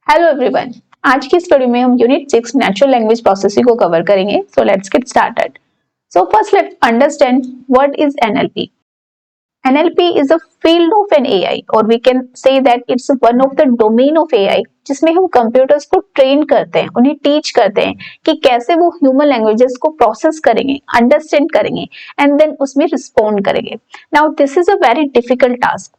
Hello everyone. आज की story में हम यूनिट 6 नेचुरल लैंग्वेज प्रोसेसिंग को कवर करेंगे। So let's get started. So first let's understand what is NLP. NLP is a field of an AI और we can say that it's one of the domain of AI जिसमें हम computers को train करते हैं, उन्हें teach करते हैं कि कैसे वो ह्यूमन लैंग्वेजेस को प्रोसेस करेंगे, अंडरस्टैंड करेंगे एंड देन उसमें रिस्पॉन्ड करेंगे। Now this is a very difficult task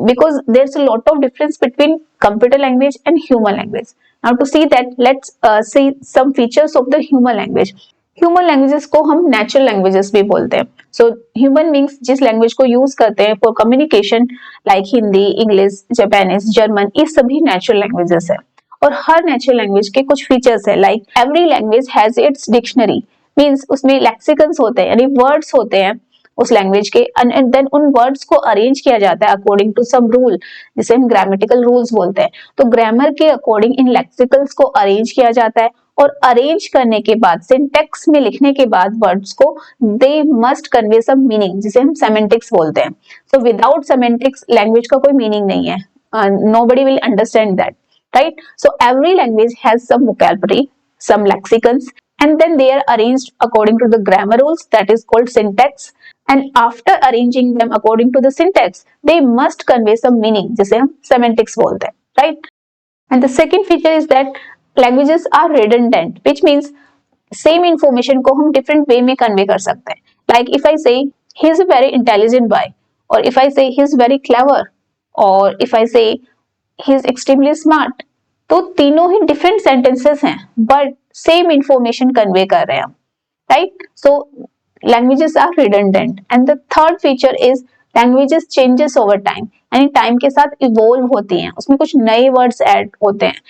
because there's a lot of difference between computer language and human language. Now to see that, let's see some features of the human language. Human languages को हम natural languages भी बोलते हैं। So human beings जिस language को use करते हैं for communication like Hindi, English, Japanese, German, ये सभी नेचुरल लैंग्वेजेस है। और हर नेचुरल लैंग्वेज के कुछ फीचर्स है, like every language has its dictionary, means उसमें लेक्सिकन्स होते हैं यानी वर्ड्स होते हैं उस लैंग्वेज के, एंड देन उन वर्ड्स को अरेंज किया जाता है अकॉर्डिंग टू सम रूल, जिसे हम ग्रामेटिकल रूल्स बोलते हैं। तो ग्रामर के अकॉर्डिंग इन लेक्सिकल्स को अरेंज किया जाता है और अरेंज करने के बाद सिंटैक्स में लिखने के बाद वर्ड्स को they must convey some meaning, जिसे हम सेमेंटिक्स बोलते हैं। सो विदाउट सेमेंटिक्स लैंग्वेज का कोई मीनिंग नहीं है, nobody will understand that, right? So every language has some vocabulary, some lexicons, and then they are arranged according to the grammar rules, that is called syntax. And after arranging them according to the syntax, they must convey some meaning, जिसे हम semantics बोलते हैं, right? And the second feature is that languages are redundant, which means same information को हम different way में convey कर सकते हैं. Like if I say he is a very intelligent boy, or if I say he is very clever, or if I say he is extremely smart, तो तीनों ही different sentences हैं, but same information convey कर रहे हैं हम, right? So languages are redundant. And the third feature is languages changes over time, यानी time के साथ इवोल्व होती हैं, उसमें कुछ नए वर्ड्स ऐड होते हैं।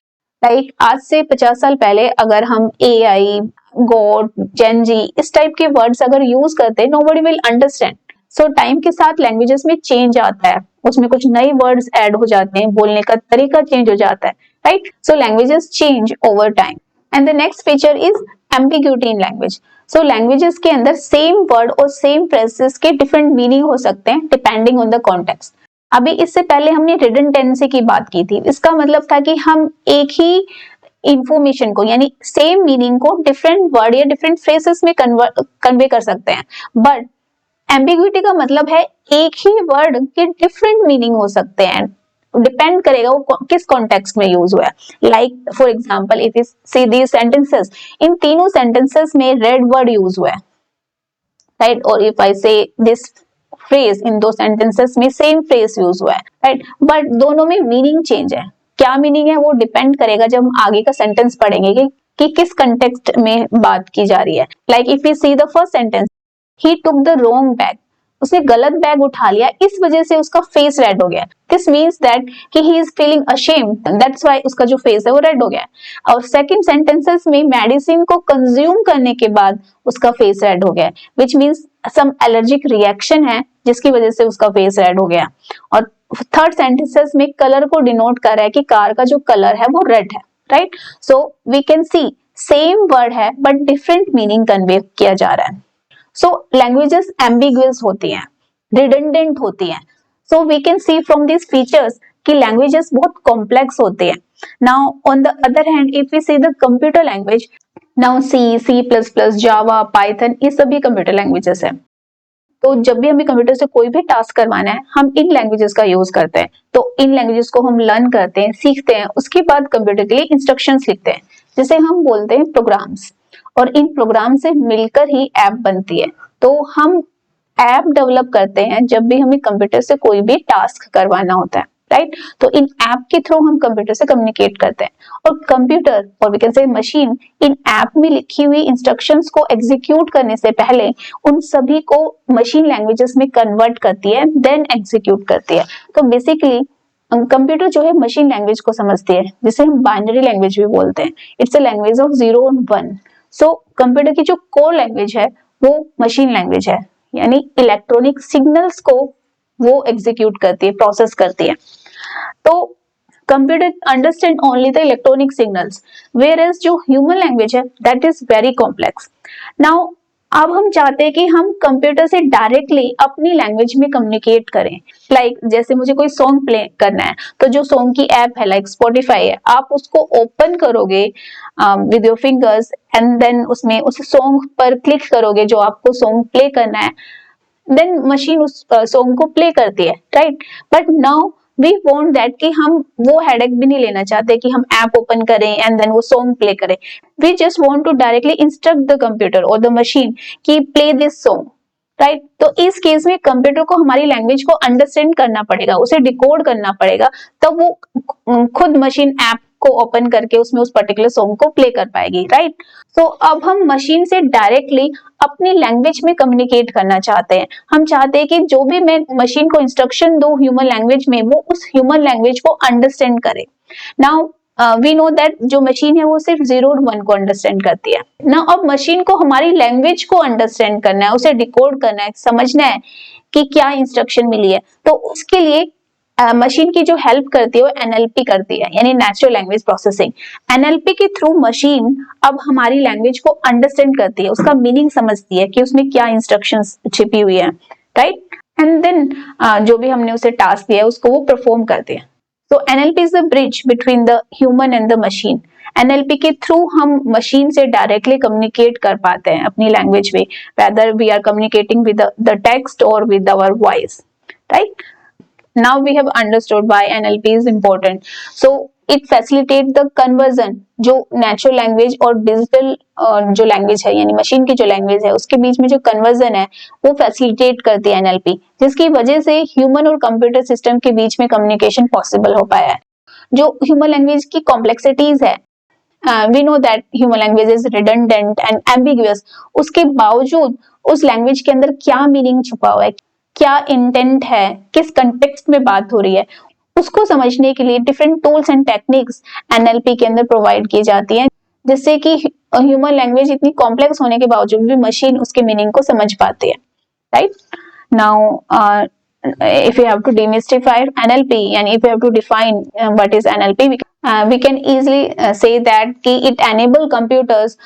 लाइक आज से 50 साल पहले अगर हम एआई, गॉड, जेनजी इस टाइप के वर्ड्स अगर यूज करते हैं, nobody will understand. So time के साथ लैंग्वेजेस में चेंज आता है, उसमें कुछ नए वर्ड्स ऐड हो जाते हैं, बोलने का तरीका चेंज हो जाता है, right? So languages change over time. And the next feature is ambiguity in language. So languages के अंदर सेम वर्ड और सेम फ्रेजेस के डिफरेंट मीनिंग हो सकते हैं डिपेंडिंग ऑन द कॉन्टेक्स्ट। अभी इससे पहले हमने रिडंडेंसी की बात की थी, इसका मतलब था कि हम एक ही इंफॉर्मेशन को यानी सेम मीनिंग को डिफरेंट वर्ड या डिफरेंट फ्रेजेस में कन्वे कर सकते हैं। बट एम्बिग्यूटी का मतलब है एक ही वर्ड के डिफरेंट मीनिंग हो सकते हैं, डिपेंड करेगा वो किस कॉन्टेक्स्ट में यूज हुआ है। Like for example if you see these sentences, इन तीनों सेंटेंसेस में रेड वर्ड यूज हुआ है, राइट? और इफ आई से दिस फ्रेज, इन दो सेंटेंसेस में सेम फ्रेज यूज हुआ है, राइट? बट दोनों में मीनिंग चेंज है। क्या मीनिंग है वो डिपेंड करेगा जब हम आगे का सेंटेंस पढ़ेंगे कि किस कंटेक्स्ट में बात की जा रही है। Like if you see the first sentence, he took the wrong bag, उसने गलत बैग उठा लिया, इस वजह से उसका फेस रेड हो गया। दिस मीन्स दैट कि he is feeling ashamed, that's why उसका जो फेस है वो रेड हो गया। और सेकंड सेंटेंसेस में मेडिसिन को कंज्यूम करने के बाद उसका फेस रेड हो गया, which means some allergic reaction है जिसकी वजह से उसका फेस रेड हो गया। और थर्ड सेंटेंसेस में कलर को डिनोट कर रहा है कि कार का जो कलर है वो रेड है, right? So we can see same word है बट डिफरेंट मीनिंग कन्वे किया जा रहा है। सो लैंग्वेजेस एम्बिगुअस होती हैं, रिडंडेंट होती हैं। So we can see from this features कि लैंग्वेजेस बहुत कॉम्प्लेक्स होते हैं। Now on the other hand if we see the computer language, now C, C plus plus, Java, Python, ये सभी कंप्यूटर लैंग्वेजेस हैं। तो जब भी हमें कंप्यूटर से कोई भी टास्क करवाना है, हम इन लैंग्वेजेस का यूज करते हैं। तो इन लैंग्वेजेस को हम लर्न करते हैं, सीखते हैं, उसके बाद कंप्यूटर के लिए इंस्ट्रक्शंस लिखते हैं, जिसे हम बोलते हैं प्रोग्राम्स। और इन प्रोग्राम से मिलकर ही ऐप बनती है। तो हम ऐप डेवलप करते हैं जब भी हमें कंप्यूटर से कोई भी टास्क करवाना होता है, राइट? तो इन ऐप के थ्रू हम कंप्यूटर से कम्युनिकेट करते हैं। और कंप्यूटर और वी कैन से मशीन इन ऐप में लिखी हुई इंस्ट्रक्शंस को एग्जीक्यूट करने से पहले उन सभी को मशीन लैंग्वेजेस में कन्वर्ट करती है, देन एग्जीक्यूट करती है। तो बेसिकली कंप्यूटर जो है मशीन लैंग्वेज को समझती है, जिसे हम बाइनरी लैंग्वेज भी बोलते हैं। इट्स अ लैंग्वेज ऑफ 0 और 1। सो कंप्यूटर की जो कोर लैंग्वेज है वो मशीन लैंग्वेज है, यानी इलेक्ट्रॉनिक सिग्नल्स को वो एग्जीक्यूट करती है, प्रोसेस करती है। तो computer understand only the electronic signals, whereas जो ह्यूमन लैंग्वेज है that is very complex. Now अब हम चाहते हैं कि हम कंप्यूटर से डायरेक्टली अपनी लैंग्वेज में कम्युनिकेट करें। जैसे मुझे कोई सॉन्ग प्ले करना है, तो जो सॉन्ग की ऐप है लाइक स्पॉटिफाई है, आप उसको ओपन करोगे with your fingers and then उसमें उस सॉन्ग पर क्लिक करोगे जो आपको सॉन्ग प्ले करना है, देन मशीन उस सॉन्ग को प्ले करती है, right. But now we want that कि हम वो हेडेक भी नहीं लेना चाहते कि हम ऐप ओपन करें एंड देन वो सॉन्ग प्ले करें। We just want to directly instruct the computer और द मशीन कि प्ले दिस सॉन्ग, राइट। तो इस केस में कंप्यूटर को हमारी लैंग्वेज को अंडरस्टैंड करना पड़ेगा, उसे डिकोड करना पड़ेगा, तब वो खुद मशीन ऐप को ओपन करके उसमें उस पर्टिकुलर सॉन्ग को प्ले कर पाएगी, राइट। तो अब हम मशीन से डायरेक्टली अपनी लैंग्वेज में कम्युनिकेट करना चाहते हैं। हम चाहते हैं कि जो भी मैं मशीन को इंस्ट्रक्शन दूं ह्यूमन लैंग्वेज में, वो उस ह्यूमन लैंग्वेज को अंडरस्टैंड करे। नाउ वी नो दैट जो मशीन है वो सिर्फ 0 और 1 को अंडरस्टैंड करती है ना। अब मशीन को हमारी लैंग्वेज को अंडरस्टैंड करना है, उसे डिकोड करना है, समझना है कि क्या इंस्ट्रक्शन मिली है। तो उसके लिए मशीन की जो हेल्प करती है वो एनएलपी करती है, यानी नेचुरल लैंग्वेज प्रोसेसिंग। एनएलपी के थ्रू मशीन अब हमारी लैंग्वेज को अंडरस्टैंड करती है, उसका मीनिंग समझती है कि उसमें क्या इंस्ट्रक्शंस छिपी हुई है, राइट। एंड देन जो भी हमने उसे टास्क दिया है उसको वो परफॉर्म करती है। तो NLP is the bridge between the human and the machine. NLP के थ्रू हम मशीन से डायरेक्टली कम्युनिकेट कर पाते हैं अपनी लैंग्वेज में, whether we are communicating with the text और with our voice, right. Now we have understood why NLP is important. So it facilitates the conversion, जो नेचुरल लैंग्वेज और डिजिटल जो लैंग्वेज है यानी मशीन की जो लैंग्वेज है उसके बीच में जो कन्वर्जन है वो फैसिलिटेट करती है एनएलपी, जिसकी वजह से ह्यूमन और कंप्यूटर सिस्टम के बीच में कम्युनिकेशन पॉसिबल हो पाया है। जो ह्यूमन लैंग्वेज की कॉम्प्लेक्सिटीज है, we know that human language is redundant and ambiguous, उसके बावजूद उस लैंग्वेज के अंदर क्या मीनिंग छुपा हुआ है, क्या इंटेंट है, किस कंटेक्स्ट में बात हो रही है, उसको समझने के लिए different tools and techniques NLP के अंदर प्रोवाइड की जाती हैं, जिससे कि ह्यूमन लैंग्वेज इतनी कॉम्प्लेक्स होने के बावजूद भी मशीन उसके मीनिंग को समझ पाती है, right. Now if you have to demystify NLP and if you have to define what is NLP, we can easily say that it enable computers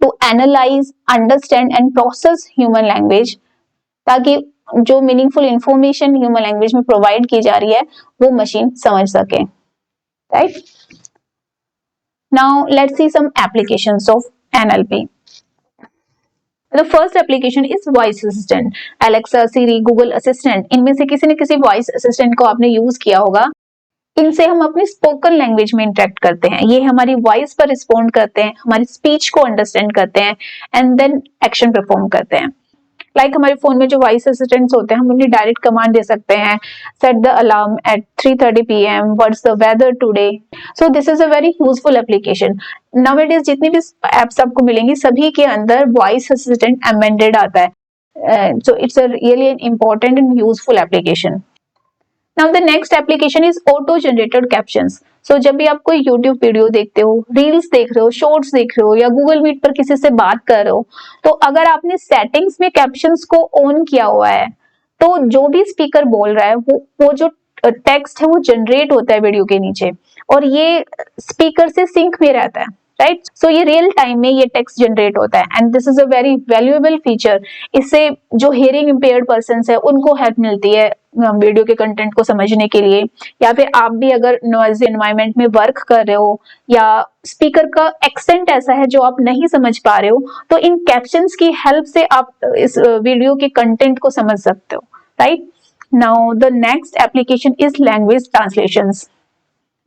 to analyze, understand and process human language, ताकि जो meaningful information human language में provide की जा रही है वो machine समझ सके, right. Now let's see some applications of NLP. The first application is voice assistant, Alexa, Siri, Google Assistant। इनमें से किसी न किसी वॉइस असिस्टेंट को आपने यूज किया होगा। इनसे हम अपनी स्पोकन लैंग्वेज में इंटरेक्ट करते हैं, ये हमारी वॉइस पर रिस्पॉन्ड करते हैं, हमारी स्पीच को अंडरस्टैंड करते हैं एंड देन एक्शन परफॉर्म करते हैं। लाइक हमारे फोन में जो वॉइस असिस्टेंट्स होते हैं हम उन्हें डायरेक्ट कमांड दे सकते हैं, set the alarm at 3:30 PM, what's the weather today. So this is a very useful application. Nowadays जितनी भी एप्स आपको मिलेंगी सभी के अंदर वॉइस असिस्टेंट एम्बेडेड आता है, so it's a really important and useful application. Now the next application is auto generated captions. So जब भी आप कोई यूट्यूब वीडियो देखते हो, रील्स देख रहे हो, शॉर्ट्स देख रहे हो या गूगल मीट पर किसी से बात कर रहे हो, तो अगर आपने सेटिंग्स में कैप्शंस को ऑन किया हुआ है तो जो भी स्पीकर बोल रहा है वो जो टेक्स्ट है वो जनरेट होता है वीडियो के नीचे और ये स्पीकर से सिंक में रहता है, राइट। सो ये रियल टाइम में ये टेक्स्ट जनरेट होता है and this is a very valuable feature. इससे जो हियरिंग इम्पेयर्ड पर्सन है उनको हेल्प मिलती है वीडियो के कंटेंट को समझने के लिए, या फिर आप भी अगर नॉइजी एनवायरनमेंट में वर्क कर रहे हो या स्पीकर का एक्सेंट ऐसा है जो आप नहीं समझ पा रहे हो, तो इन कैप्शंस की हेल्प से आप इस वीडियो के कंटेंट को समझ सकते हो, right. Now the next application is language translations.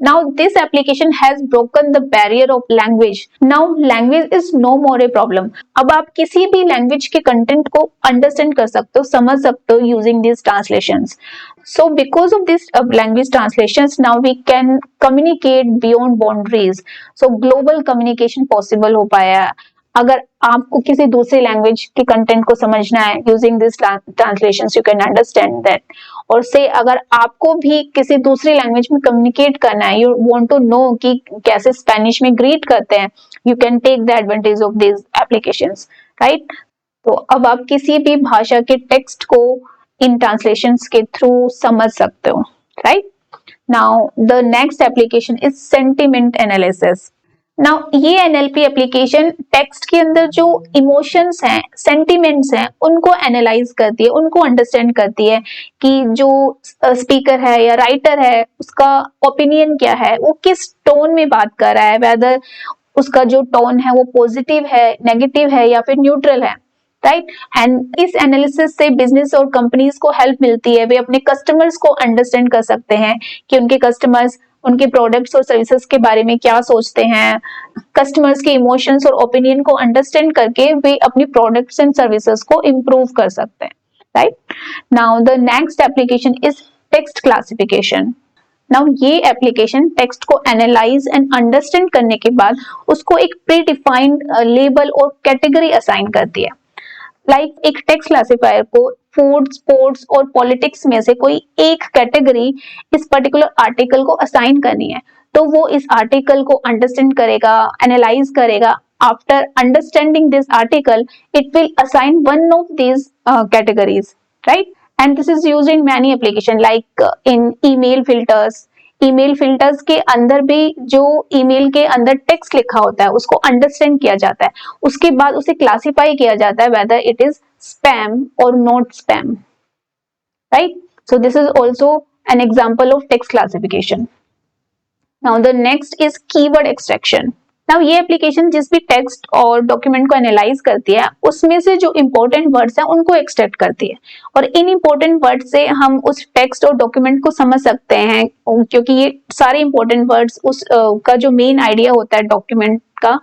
Now this application has broken the barrier of language. Now language is no more a problem. अब आप किसी भी लैंग्वेज के कंटेंट को अंडरस्टैंड कर सकते हो, समझ सकते हो using these translations. So because of this language translations, now we can communicate beyond boundaries. So global communication possible हो पाया है। अगर आपको किसी दूसरी लैंग्वेज के कंटेंट को समझना है using this translations you can understand that, और से अगर आपको भी किसी दूसरी लैंग्वेज में कम्युनिकेट करना है, यू वांट टू नो कि कैसे स्पेनिश में ग्रीट करते हैं, you can take the advantage of this applications, right. तो अब आप किसी भी भाषा के टेक्स्ट को इन ट्रांसलेशंस के थ्रू समझ सकते हो, right. Now the next application is sentiment analysis. Now ये एनएलपी एप्लीकेशन टेक्स्ट के अंदर जो इमोशंस हैं, सेंटिमेंट्स हैं, उनको एनालाइज करती है, उनको अंडरस्टैंड करती है कि जो स्पीकर है या राइटर है उसका ओपिनियन क्या है, वो किस टोन में बात कर रहा है, वेदर उसका जो टोन है वो पॉजिटिव है, नेगेटिव है या फिर न्यूट्रल है, राइट। एंड इस एनालिसिस से बिजनेस और कंपनीज को हेल्प मिलती है, वे अपने कस्टमर्स को अंडरस्टैंड कर सकते हैं कि उनके कस्टमर्स उनके प्रोडक्ट्स और सर्विसेज के बारे में क्या सोचते हैं। कस्टमर्स के इमोशंस और ओपिनियन को अंडरस्टैंड करके वे अपनी प्रोडक्ट्स एंड सर्विसेज को इम्प्रूव कर सकते हैं, right. Now the next application is text classification. Now ये एप्लीकेशन टेक्स्ट को एनालाइज एंड अंडरस्टैंड करने के बाद उसको एक प्री डिफाइंड लेबल और कैटेगरी असाइन करती है। लाइक एक टेक्स्ट क्लासिफायर को फूड, स्पोर्ट्स और पॉलिटिक्स में से कोई एक कैटेगरी इस पर्टिकुलर आर्टिकल को असाइन करनी है, तो वो इस आर्टिकल को अंडरस्टैंड करेगा, एनालाइज करेगा। After understanding this article, it will assign one of these categories, right. And this is used in many application like in email filters. Email filters के अंदर भी जो ईमेल के अंदर टेक्स्ट लिखा होता है उसको अंडरस्टैंड किया जाता है, उसके बाद उसे क्लासिफाई किया जाता है वेदर इट इज स्पैम और not spam, right. So this is also an example of text classification. Now the next is keyword extraction. Now ये एप्लीकेशन जिस भी टेक्स्ट और डॉक्यूमेंट को एनालाइज करती है उसमें से जो इंपॉर्टेंट वर्ड्स हैं उनको एक्सट्रैक्ट करती है, और इन इंपॉर्टेंट वर्ड से हम उस टेक्स्ट और डॉक्यूमेंट को समझ सकते हैं, क्योंकि ये सारे इंपॉर्टेंट वर्ड्स उस का जो मेन आइडिया होता है डॉक्यूमेंट का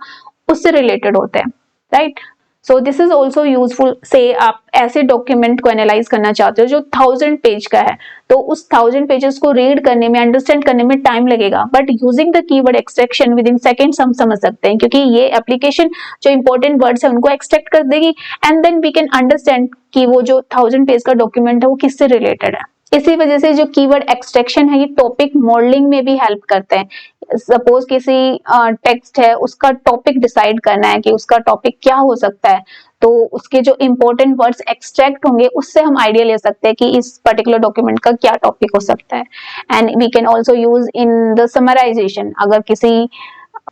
उससे रिलेटेड होते हैं, right. So this is also useful से आप ऐसे डॉक्यूमेंट को एनालाइज करना चाहते हो जो 1000 पेज का है, तो उस 1000 पेजेस को रीड करने में, अंडरस्टैंड करने में टाइम लगेगा, but using the keyword extraction with in seconds हम समझ सकते हैं, क्योंकि ये एप्लीकेशन जो इंपॉर्टेंट वर्ड्स है उनको एक्सट्रैक्ट कर देगी and then we can understand कि वो जो 1000 पेज का डॉक्यूमेंट है वो किससे रिलेटेड है। इसी वजह से जो कीवर्ड एक्सट्रैक्शन है ये टॉपिक मॉडलिंग में भी हेल्प करते हैं। सपोज किसी टेक्स्ट है, उसका टॉपिक डिसाइड करना है कि उसका टॉपिक क्या हो सकता है, तो उसके जो इंपॉर्टेंट वर्ड्स एक्सट्रैक्ट होंगे उससे हम आइडिया ले सकते हैं कि इस पर्टिकुलर डॉक्यूमेंट का क्या टॉपिक हो सकता है। And we can also use in the summarization. अगर किसी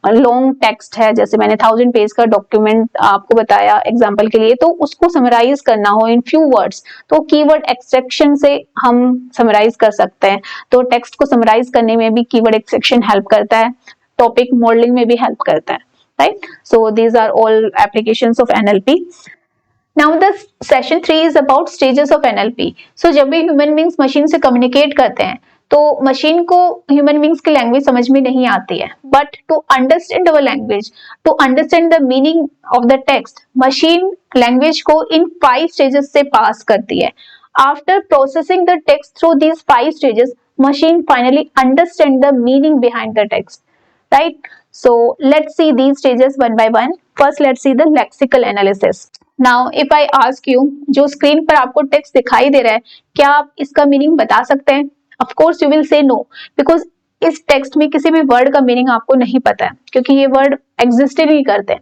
लॉन्ग टेक्स्ट है, जैसे मैंने 1000 पेज का डॉक्यूमेंट आपको बताया एग्जांपल के लिए, तो उसको समराइज करना हो इन फ्यू वर्ड्स, तो कीवर्ड एक्सट्रैक्शन से हम समराइज कर सकते हैं। तो टेक्स्ट को समराइज करने में भी कीवर्ड एक्सट्रैक्शन हेल्प करता है, टॉपिक मॉडलिंग में भी हेल्प करता है, right. So these are all applications of NLP. Now the session 3 is about stages of NLP. So जब भी ह्यूमन बींग्स मशीन से कम्युनिकेट करते हैं तो मशीन को ह्यूमन बींग्स की लैंग्वेज समझ में नहीं आती है, but to understand our language, to understand the meaning of the text, machine language को इन 5 स्टेजेस से पास करती है। After processing the text through these 5 stages, machine finally understand the meaning behind the text, right? So let's see these stages one by one. First let's see the lexical analysis. Now if I ask you, जो screen पर आपको text दिखाई दे रहा है, क्या आप इसका meaning बता सकते हैं? Of course you will say no, because इस टेक्स्ट में किसी भी वर्ड का मीनिंग आपको नहीं पता है, क्योंकि ये वर्ड एग्जिस्ट ही नहीं करते।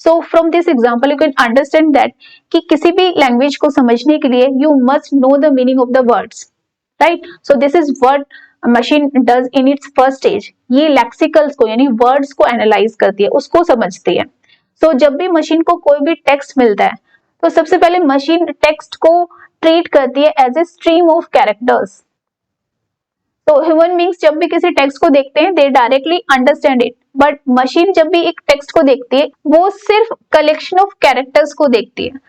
So from this example you can understand that कि किसी भी लैंग्वेज को समझने के लिए you must know the meaning of the words, right? So this is what machine does in its first stage. ये लेक्सिकल्स को यानी वर्ड्स को एनालाइज करती है, उसको समझती है। So जब भी मशीन को कोई भी टेक्स्ट मिलता है तो सबसे पहले मशीन टेक्स्ट को ट्रीट करती है as a stream of characters. तो ह्यूमन बींग्स जब भी किसी टेक्स्ट को देखते हैं they directly understand it, but machine जब भी एक टेक्स्ट को देखती है वो सिर्फ कलेक्शन ऑफ कैरेक्टर्स को देखती है।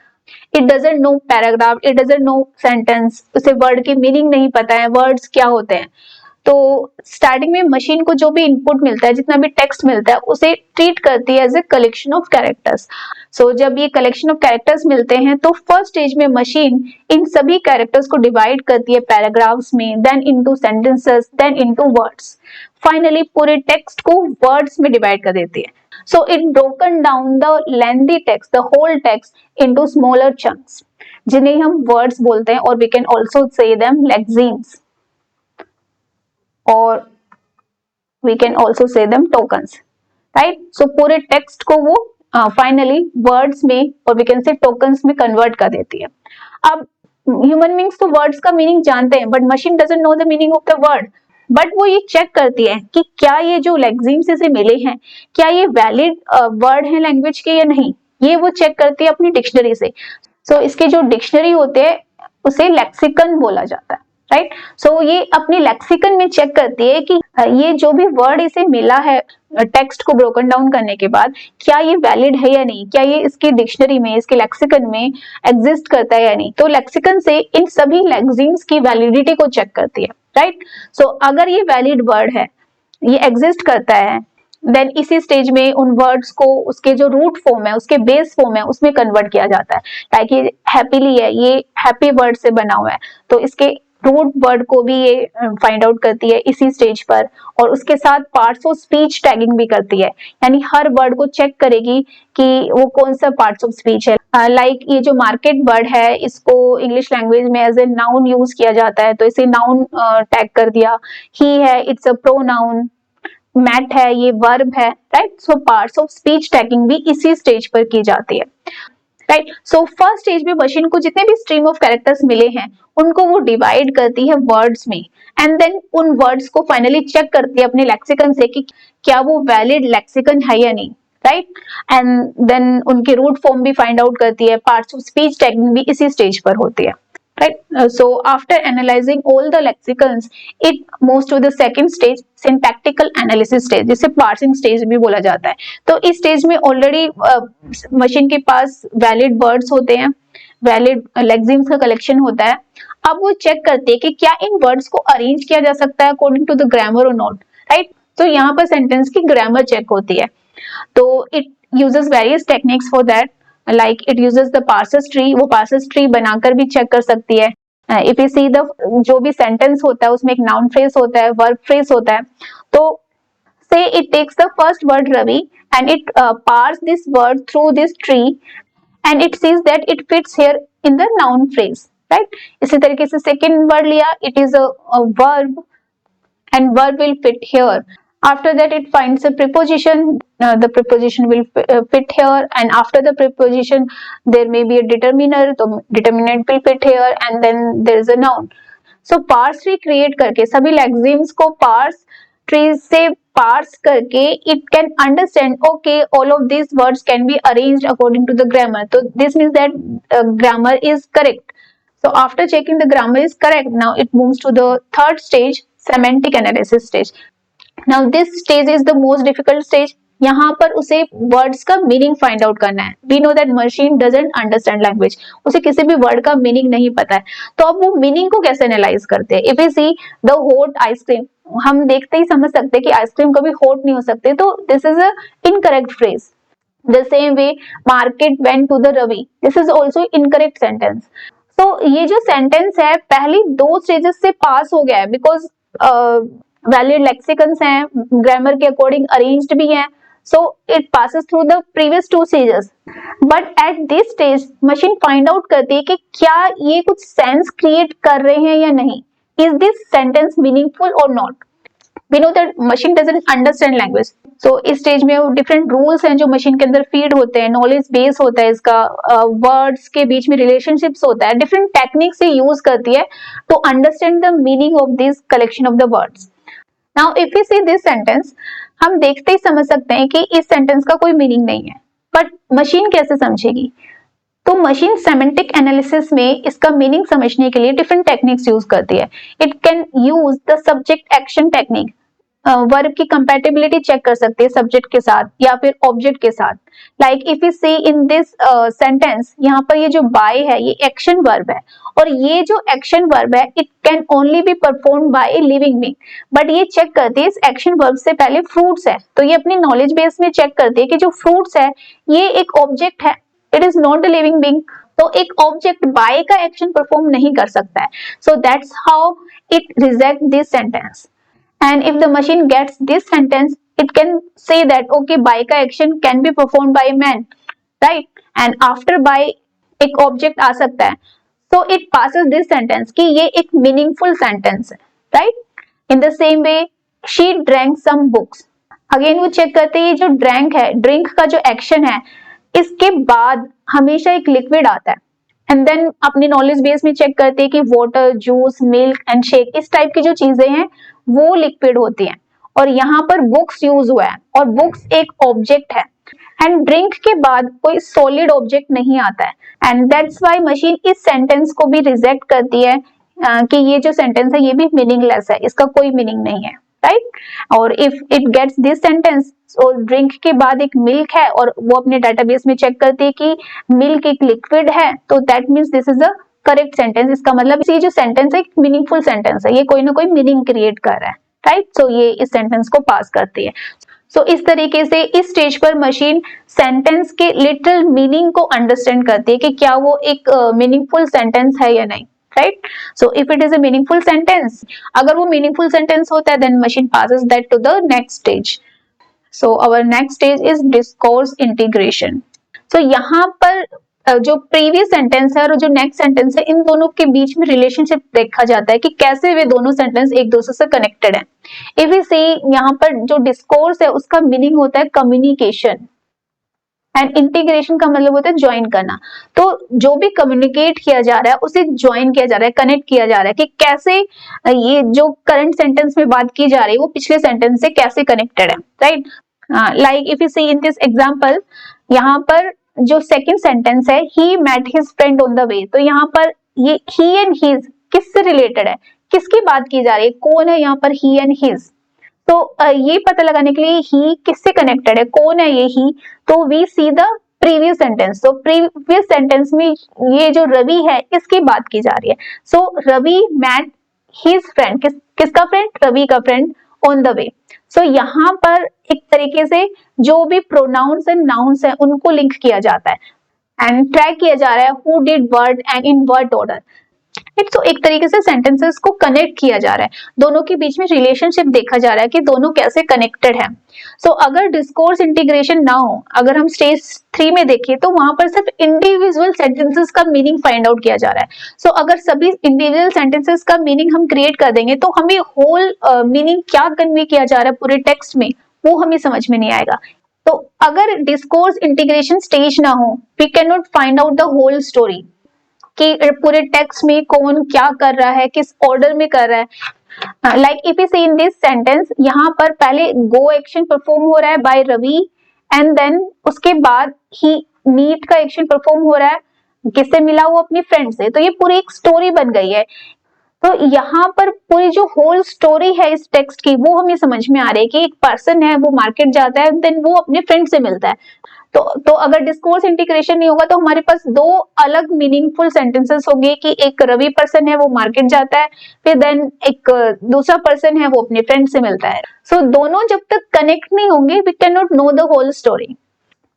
It doesn't know paragraph, it doesn't know sentence, उसे वर्ड की मीनिंग नहीं पता है, वर्ड्स क्या होते हैं। तो स्टार्टिंग में मशीन को जो भी इनपुट मिलता है, जितना भी टेक्स्ट मिलता है, उसे ट्रीट करती है as a collection of characters. So जब ये कलेक्शन ऑफ कैरेक्टर्स मिलते हैं तो फर्स्ट स्टेज में मशीन इन सभी कैरेक्टर्स को डिवाइड करती है पैराग्राफ्स में, then into sentences, then into words, finally पूरे टेक्स्ट को वर्ड्स में डिवाइड कर देती है। So it broken down the lengthy text, the whole text into smaller chunks, जिन्हें हम words बोलते हैं, और we can also say them lexemes, और we can also say them tokens, right? So पूरे text को वो finally words में और we can say tokens में convert कर देती है। अब human beings तो words का meaning जानते हैं, but machine doesn't know the meaning of the word. But वो ये चेक करती है कि क्या ये जो लेक्सिम्स इसे मिले हैं क्या ये वैलिड वर्ड है लैंग्वेज के या नहीं, ये वो चेक करती है अपनी डिक्शनरी से। सो इसके जो डिक्शनरी होते हैं उसे लेक्सिकन बोला जाता है, राइट। सो ये अपने लेक्सिकन में चेक करती है कि ये जो भी वर्ड इसे मिला है टेक्स्ट को ब्रोकन डाउन करने के बाद क्या ये वैलिड है या नहीं, क्या ये इसकी डिक्शनरी में इसके लेक्सिकन में एग्जिस्ट करता है या नहीं। तो लेक्सिकन से इन सभी लेक्सिम्स की वैलिडिटी को चेक करती है, राइट। सो अगर ये वैलिड वर्ड है, ये एग्जिस्ट करता है, देन इसी स्टेज में उन वर्ड्स को उसके जो रूट फॉर्म है उसके बेस फॉर्म है उसमें कन्वर्ट किया जाता है। लाइक ये हैप्पीली है, ये हैप्पी वर्ड से बना हुआ है, तो इसके रूट वर्ड को भी ये फाइंड आउट करती है इसी स्टेज पर, और उसके साथ पार्ट्स ऑफ स्पीच टैगिंग भी करती है, यानी हर वर्ड को चेक करेगी कि वो कौन सा पार्ट्स ऑफ स्पीच है। लाइक ये जो मार्केट वर्ड है इसको इंग्लिश लैंग्वेज में एज ए नाउन यूज किया जाता है, तो इसे नाउन टैग कर दिया। ही है, इट्स अ प्रोनाउन। मैट है, ये वर्ब है, right. So parts of speech tagging भी इसी स्टेज पर की जाती है, राइट। सो फर्स्ट स्टेज में मशीन को जितने भी स्ट्रीम ऑफ कैरेक्टर्स मिले हैं उनको वो डिवाइड करती है वर्ड्स में, एंड देन उन वर्ड्स को फाइनली चेक करती है अपने लेक्सिकन से कि क्या वो वैलिड लेक्सिकन है या नहीं, राइट। एंड देन उनके रूट फॉर्म भी फाइंड आउट करती है, पार्ट्स ऑफ स्पीच टैगिंग भी इसी स्टेज पर होती है, right. So after analyzing all the lexicons it moves to the second stage, syntactical analysis stage, जिसे parsing stage भी बोला जाता है। तो इस स्टेज में ऑलरेडी मशीन के पास वैलिड वर्ड्स होते हैं, वैलिड लेक्सिम्स का कलेक्शन होता है। अब वो चेक करते हैं कि क्या इन वर्ड्स को अरेंज किया जा सकता है अकॉर्डिंग टू द ग्रामर और नॉट, राइट। तो यहाँ पर सेंटेंस की ग्रामर चेक होती है, तो it uses various techniques for that, like it uses the purchase tree, वो पार्सेस ट्री बनाकर भी चेक कर सकती है। इफ यू सी द जो भी सेंटेंस होता है उसमें एक नाउन फ्रेज होता है, वर्ब फ्रेज होता है, तो so it takes the first word Ravi and it parse this word through this tree and it sees that it fits here in the noun phrase, right. इसी तरीके से सेकेंड वर्ड लिया, it is a verb and verb will fit here. After that it finds a preposition, the preposition will fit here, and after the preposition there may be a determiner, so determinant will fit here, and then there is a noun. So parse tree create करके सभी lexemes को parse tree से parse करके it can understand okay all of these words can be arranged according to the grammar, so this means that grammar is correct. So after checking the grammar is correct, now it moves to the third stage, semantic analysis stage. Now this stage is the most difficult stage. यहाँ पर उसे words का meaning find out करना है। We know that machine doesn't understand language. उसे किसी भी word का मीनिंग नहीं पता है, तो अब वो मीनिंग को कैसे एनालाइज करते हैं। If we see the hot ice cream, हम देखते ही समझ सकते हैं कि आइसक्रीम कभी हॉट नहीं हो सकते, तो this is a incorrect phrase. The same way market went to the Ravi, this is also incorrect sentence. तो ये जो सेंटेंस है पहली दो स्टेजेस से पास हो गया है, बिकॉज वैलिड लेक्सिकन्स हैं, ग्रामर के अकॉर्डिंग अरेंज्ड भी हैं, so it passes through the previous two stages. But at this stage machine find out करती है कि क्या ये कुछ सेंस क्रिएट कर रहे हैं या नहीं, इज दिस सेंटेंस मीनिंगफुल और not. We know that machine doesn't understand language. So इस स्टेज में डिफरेंट रूल्स हैं जो मशीन के अंदर फीड होते हैं, नॉलेज बेस होता है इसका, वर्ड्स के बीच में रिलेशनशिप्स होता है, डिफरेंट टेक्निक्स से यूज करती है to understand the meaning of this collection of the words. Now if you see this sentence, हम देखते ही समझ सकते हैं कि इस सेंटेंस का कोई मीनिंग नहीं है, बट मशीन कैसे समझेगी। तो मशीन सेमेंटिक एनालिसिस में इसका मीनिंग समझने के लिए डिफरेंट टेक्निक्स यूज करती है। It can use the subject action technique, verb की कंपैटिबिलिटी चेक कर सकती है सब्जेक्ट के साथ या फिर ऑब्जेक्ट के साथ। Like if you see in this sentence, यहाँ पर ये जो बाय है ये एक्शन वर्ब है, और ये जो एक्शन वर्ब है it can only be perform by a living being, but ये चेक करती है इस एक्शन वर्ब से पहले फ्रूट्स है, तो ये अपनी नॉलेज बेस में चेक करती है कि जो फ्रूट्स है ये एक ऑब्जेक्ट है, it is not a living being, तो एक ऑब्जेक्ट बाय का एक्शन परफॉर्म नहीं कर सकता है। So that's how it reject this sentence. And if the machine gets this sentence, it can say that okay, by का action can be performed by a man, right? And after by एक object आ सकता है, so it passes this sentence कि ये एक meaningful sentence है, right? In the same way, she drank some books. Again वो check करते हैं ये जो drank है, drink का जो action है, इसके बाद हमेशा एक liquid आता है, and then अपनी knowledge base में check करते हैं कि water, juice, milk and shake इस type की जो चीजें हैं वो लिक्विड होती है, और यहाँ पर बुक्स यूज हुआ है और बुक्स एक ऑब्जेक्ट है, एंड ड्रिंक के बाद कोई सॉलिड ऑब्जेक्ट नहीं आता है, एंड दैट्स व्हाई मशीन इस सेंटेंस को भी रिजेक्ट करती है कि ये जो सेंटेंस है ये भी मीनिंगलेस है, इसका कोई मीनिंग नहीं है, राइट। और if it gets this sentence, और ड्रिंक के बाद एक मिल्क है और वो अपने डेटाबेस में चेक करती है कि मिल्क एक लिक्विड है, तो that means this is the correct sentence. इसका मतलब ये जो सेंटेंस है मीनिंगफुल सेंटेंस है, ये कोई ना कोई मीनिंग क्रिएट कर रहा है, राइट। सो ये इस सेंटेंस को पास करती है। सो इस तरीके से इस स्टेज पर मशीन सेंटेंस के लिटरल मीनिंग को अंडरस्टैंड करती है कि क्या वो एक मीनिंगफुल सेंटेंस है या नहीं, right. So if it is a meaningful sentence, अगर वो मीनिंगफुल सेंटेंस होता है, then machine passes that to the next stage. So our next stage is discourse integration. So यहाँ पर जो प्रीवियस सेंटेंस है और जो नेक्स्ट सेंटेंस है, इन दोनों के बीच में रिलेशनशिप देखा जाता है कि कैसे वे दोनों सेंटेंस एक दूसरे से कनेक्टेड है। इफ वी सी, यहाँ पर जो डिस्कोर्स है उसका मीनिंग होता है कम्युनिकेशन, एंड इंटीग्रेशन का मतलब होता है ज्वाइन करना। तो जो भी कम्युनिकेट किया जा रहा है उसे ज्वाइन किया जा रहा है, कनेक्ट किया जा रहा है कि कैसे ये जो करंट सेंटेंस में बात की जा रही है वो पिछले सेंटेंस से कैसे कनेक्टेड है, right. Like if you see in this example, यहाँ पर जो सेकंड सेंटेंस है, he met his friend on the way, तो यहाँ पर ये ही एंड हिज किससे रिलेटेड है, किसकी बात की जा रही है, कौन है यहाँ पर ही एंड हिज। तो ये पता लगाने के लिए ही किससे कनेक्टेड है, कौन है ये ही, तो we see the previous sentence. तो प्रीवियस सेंटेंस में ये जो रवि है इसकी बात की जा रही है। सो रवि मेट हिज फ्रेंड, किसका फ्रेंड, रवि का फ्रेंड, ऑन द वे। सो यहाँ पर एक तरीके से जो भी प्रोनाउंस एंड नाउन्स है उनको लिंक किया जाता है, एंड ट्रैक किया जा रहा है who did what and in what order. तो एक तरीके से सेंटेंसेस को कनेक्ट किया जा रहा है, दोनों के बीच में रिलेशनशिप देखा जा रहा है कि दोनों कैसे कनेक्टेड है। सो अगर डिस्कोर्स इंटीग्रेशन ना हो, अगर हम स्टेज 3 में देखें तो वहां पर सिर्फ इंडिविजुअल सेंटेंसेस का मीनिंग फाइंड आउट किया जा रहा है। सो अगर सभी इंडिविजुअल सेंटेंसेस का मीनिंग हम क्रिएट कर देंगे तो हमें होल मीनिंग क्या कन्वे किया जा रहा है पूरे टेक्स्ट में वो हमें समझ में नहीं आएगा। तो अगर डिस्कोर्स इंटीग्रेशन स्टेज ना हो, we can not find out the whole story कि पूरे टेक्स्ट में कौन क्या कर रहा है, किस ऑर्डर में कर रहा है। Like if you see in this sentence, यहाँ पर पहले गो एक्शन परफॉर्म हो रहा है बाय रवि, एंड देन उसके बाद ही मीट का एक्शन परफॉर्म हो रहा है, किससे मिला, वो अपनी फ्रेंड से। तो ये पूरी एक स्टोरी बन गई है। तो यहाँ पर पूरी जो होल स्टोरी है इस टेक्स्ट की वो हमें समझ में आ रही है कि एक पर्सन है, वो मार्केट जाता है, देन वो अपने फ्रेंड से मिलता है। तो अगर डिस्कोर्स इंटीग्रेशन नहीं होगा तो हमारे पास दो अलग मीनिंगफुल सेंटेंसेस होंगे कि एक रवि पर्सन है वो मार्केट जाता है, फिर देन एक दूसरा पर्सन है वो अपने फ्रेंड से मिलता है। सो दोनों जब तक कनेक्ट नहीं होंगे we can not know the whole story.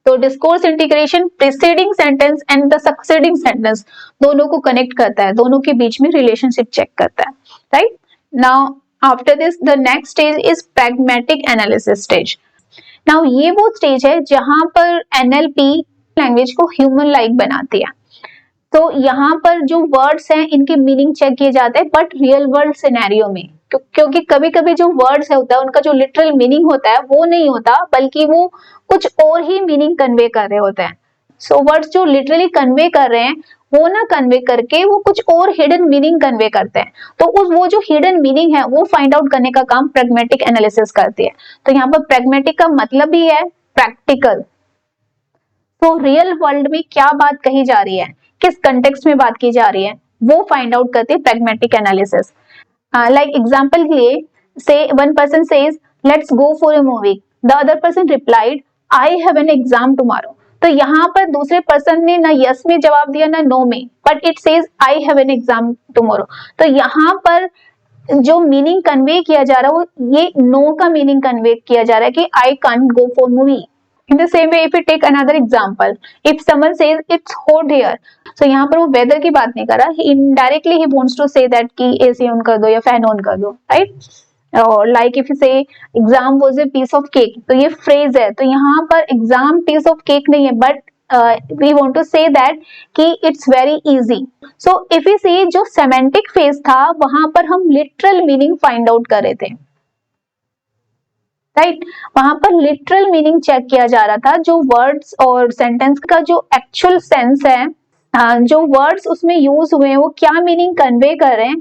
तो discourse integration preceding sentence and the succeeding sentence दोनों को कनेक्ट करता है, दोनों के बीच में रिलेशनशिप चेक करता है, right. Now after this the next stage is pragmatic analysis stage. Now ये वो स्टेज है जहां पर एनएलपी लैंग्वेज को ह्यूमन लाइक बनाती है। तो यहाँ पर जो वर्ड्स हैं इनके मीनिंग चेक किए जाते हैं, बट रियल वर्ल्ड सिनेरियो में, क्योंकि कभी कभी जो वर्ड्स होता है उनका जो लिटरल मीनिंग होता है वो नहीं होता, बल्कि वो कुछ और ही मीनिंग कन्वे कर रहे होते हैं। सो वर्ड्स जो लिटरली कन्वे कर रहे हैं वो ना कन्वे करके वो कुछ और हिडन मीनिंग कन्वे करते हैं। तो वो जो हिडन मीनिंग है वो फाइंड आउट करने का काम प्रैग्मेटिक एनालिसिस करती है। तो यहाँ पर प्रैग्मेटिक का मतलब ही है प्रैक्टिकल। तो रियल वर्ल्ड में क्या बात कही जा रही है, किस कंटेक्स्ट में बात की जा रही है, वो फाइंड आउट करते हैं प्रैग्मेटिक एनालिसिस। लाइक एग्जांपल के लिए, से one person says let's go for a movie, the other person replied I have an exam tomorrow. तो यहाँ पर दूसरे पर्सन ने ना यस में जवाब दिया ना नो में, but it says I have an exam tomorrow. तो यहाँ पर जो मीनिंग कन्वे किया जा रहा है वो ये नो का मीनिंग कन्वे किया जा रहा है कि I can't go for movie. In the same way, if we take another example, if someone says it's hot here, so यहाँ पर वो वेदर की बात नहीं कर रहा, indirectly he wants to say that कि AC ऑन कर दो या फैन ऑन कर दो, right? और like if you say exam was a piece of cake, तो ये phrase है, तो यहाँ पर exam piece of cake नहीं है, but we want to say that कि it's very easy. So if we see जो semantic phase था वहां पर हम literal meaning find out कर रहे थे, राइट। वहां पर लिटरल मीनिंग चेक किया जा रहा था, जो वर्ड्स और सेंटेंस का जो एक्चुअल सेंस है, जो वर्ड्स उसमें यूज हुए हैं वो क्या मीनिंग कन्वे कर रहे हैं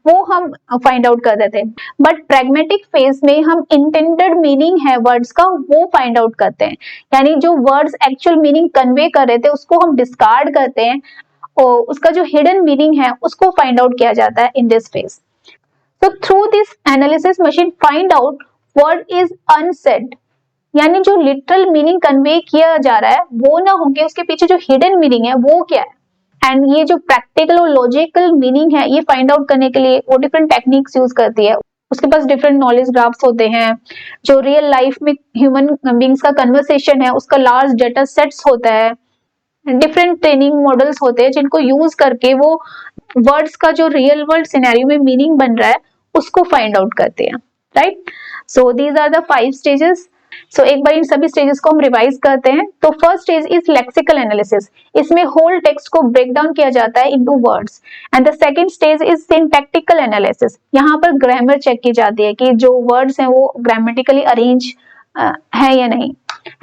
वो हम फाइंड आउट कर देते हैं, बट प्रैग्मेटिक फेज में हम इंटेंडेड मीनिंग है वर्ड्स का वो फाइंड आउट करते हैं, यानी जो वर्ड्स एक्चुअल मीनिंग कन्वे कर रहे थे उसको हम डिस्कार्ड करते हैं और उसका जो हिडन मीनिंग है उसको फाइंड आउट किया जाता है in this phase. So through this analysis machine find out what is unsaid, यानी जो लिटरल मीनिंग कन्वे किया जा रहा है वो ना होके उसके पीछे जो हिडन मीनिंग है वो क्या है। एंड ये जो प्रैक्टिकल और लॉजिकल मीनिंग है ये फाइंड आउट करने के लिए वो डिफरेंट टेक्निक्स यूज करती है। उसके पास डिफरेंट नॉलेज ग्राफ्स होते हैं, जो रियल लाइफ में ह्यूमन बींग्स का कन्वर्सेशन है उसका लार्ज डेटा सेट्स होता है, डिफरेंट ट्रेनिंग मॉडल्स होते हैं जिनको यूज करके वो वर्ड्स का जो रियल वर्ल्ड सिनेरियो में मीनिंग बन रहा है उसको फाइंड आउट करते हैं, right. So these are the 5 stages. So एक बार इन सभी स्टेजेस को हम रिवाइज करते हैं। तो first stage is lexical analysis, इसमें होल टेक्स्ट को ब्रेक डाउन किया जाता है into words. And the second stage is syntactical analysis, यहाँ पर ग्रामर चेक की जाती है कि जो वर्ड्स हैं वो ग्रामेटिकली अरेंज है या नहीं।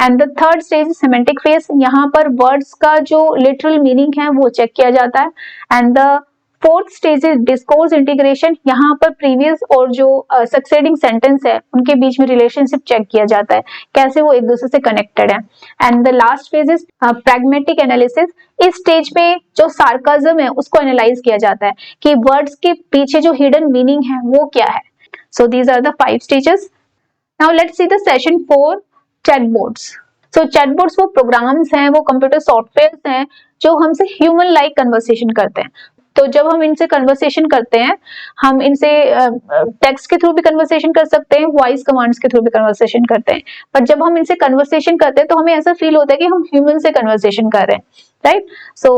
And the third stage semantic phase, यहाँ पर वर्ड्स का जो लिटरल मीनिंग है वो चेक किया जाता है। And the fourth stage is discourse integration, यहाँ पर प्रीवियस और जो सक्सेडिंग सेंटेंस है उनके बीच में रिलेशनशिप चेक किया जाता है, कैसे वो एक दूसरे से कनेक्टेड है। And the last phase is pragmatic analysis, इस स्टेज पे जो सार्काज्म है उसको एनालाइज किया जाता है कि वर्ड्स के पीछे जो हिडन मीनिंग है वो क्या है। So these are the 5 stages. Now let's see the session 4, chatbots. So chatbots वो प्रोग्राम्स हैं, वो कंप्यूटर सॉफ्टवेयर्स हैं जो हमसे ह्यूमन लाइक कन्वर्सेशन करते हैं। तो जब हम इनसे कन्वर्सेशन करते हैं, हम इनसे टेक्स्ट के थ्रू भी कन्वर्सेशन कर सकते हैं, वॉइस कमांड्स के थ्रू भी कन्वर्सेशन करते हैं, पर जब हम इनसे कन्वर्सेशन करते हैं तो हमें ऐसा फील होता है कि हम ह्यूमन से कन्वर्सेशन कर रहे हैं, right? So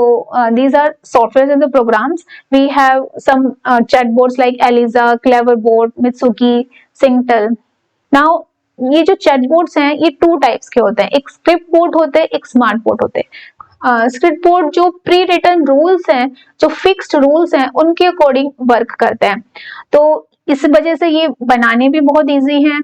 these are softwares and the programs. We have some chatbots like Eliza, Cleverbot, Mitsuki, Singtel. Now ये जो चैटबॉट्स हैं ये 2 टाइप्स के होते हैं, एक स्क्रिप्ट बोट होते हैं, एक स्मार्ट बोट होते हैं। स्क्रिप्ट बोट जो प्री रिटन रूल्स हैं, जो फिक्स्ड रूल्स हैं उनके अकॉर्डिंग वर्क करते हैं, तो इस वजह से ये बनाने भी बहुत इजी हैं।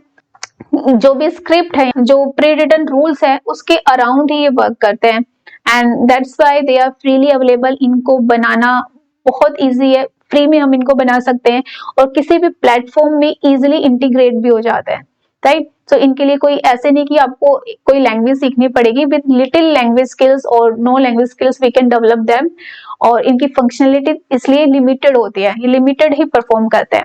जो भी स्क्रिप्ट है, जो प्री रिटन रूल्स है उसके अराउंड ही ये वर्क करते हैं and that's why they are freely available. इनको बनाना बहुत इजी है, फ्री में हम इनको बना सकते हैं और किसी भी प्लेटफॉर्म में इजीली इंटीग्रेट भी हो जाते हैं, राइट। सो इनके लिए कोई ऐसे नहीं कि आपको कोई लैंग्वेज सीखनी पड़ेगी, विद लिटिल लैंग्वेज स्किल्स और no language skills we can develop them. और इनकी फंक्शनलिटी इसलिए लिमिटेड होती है, ये लिमिटेड ही परफॉर्म करते हैं,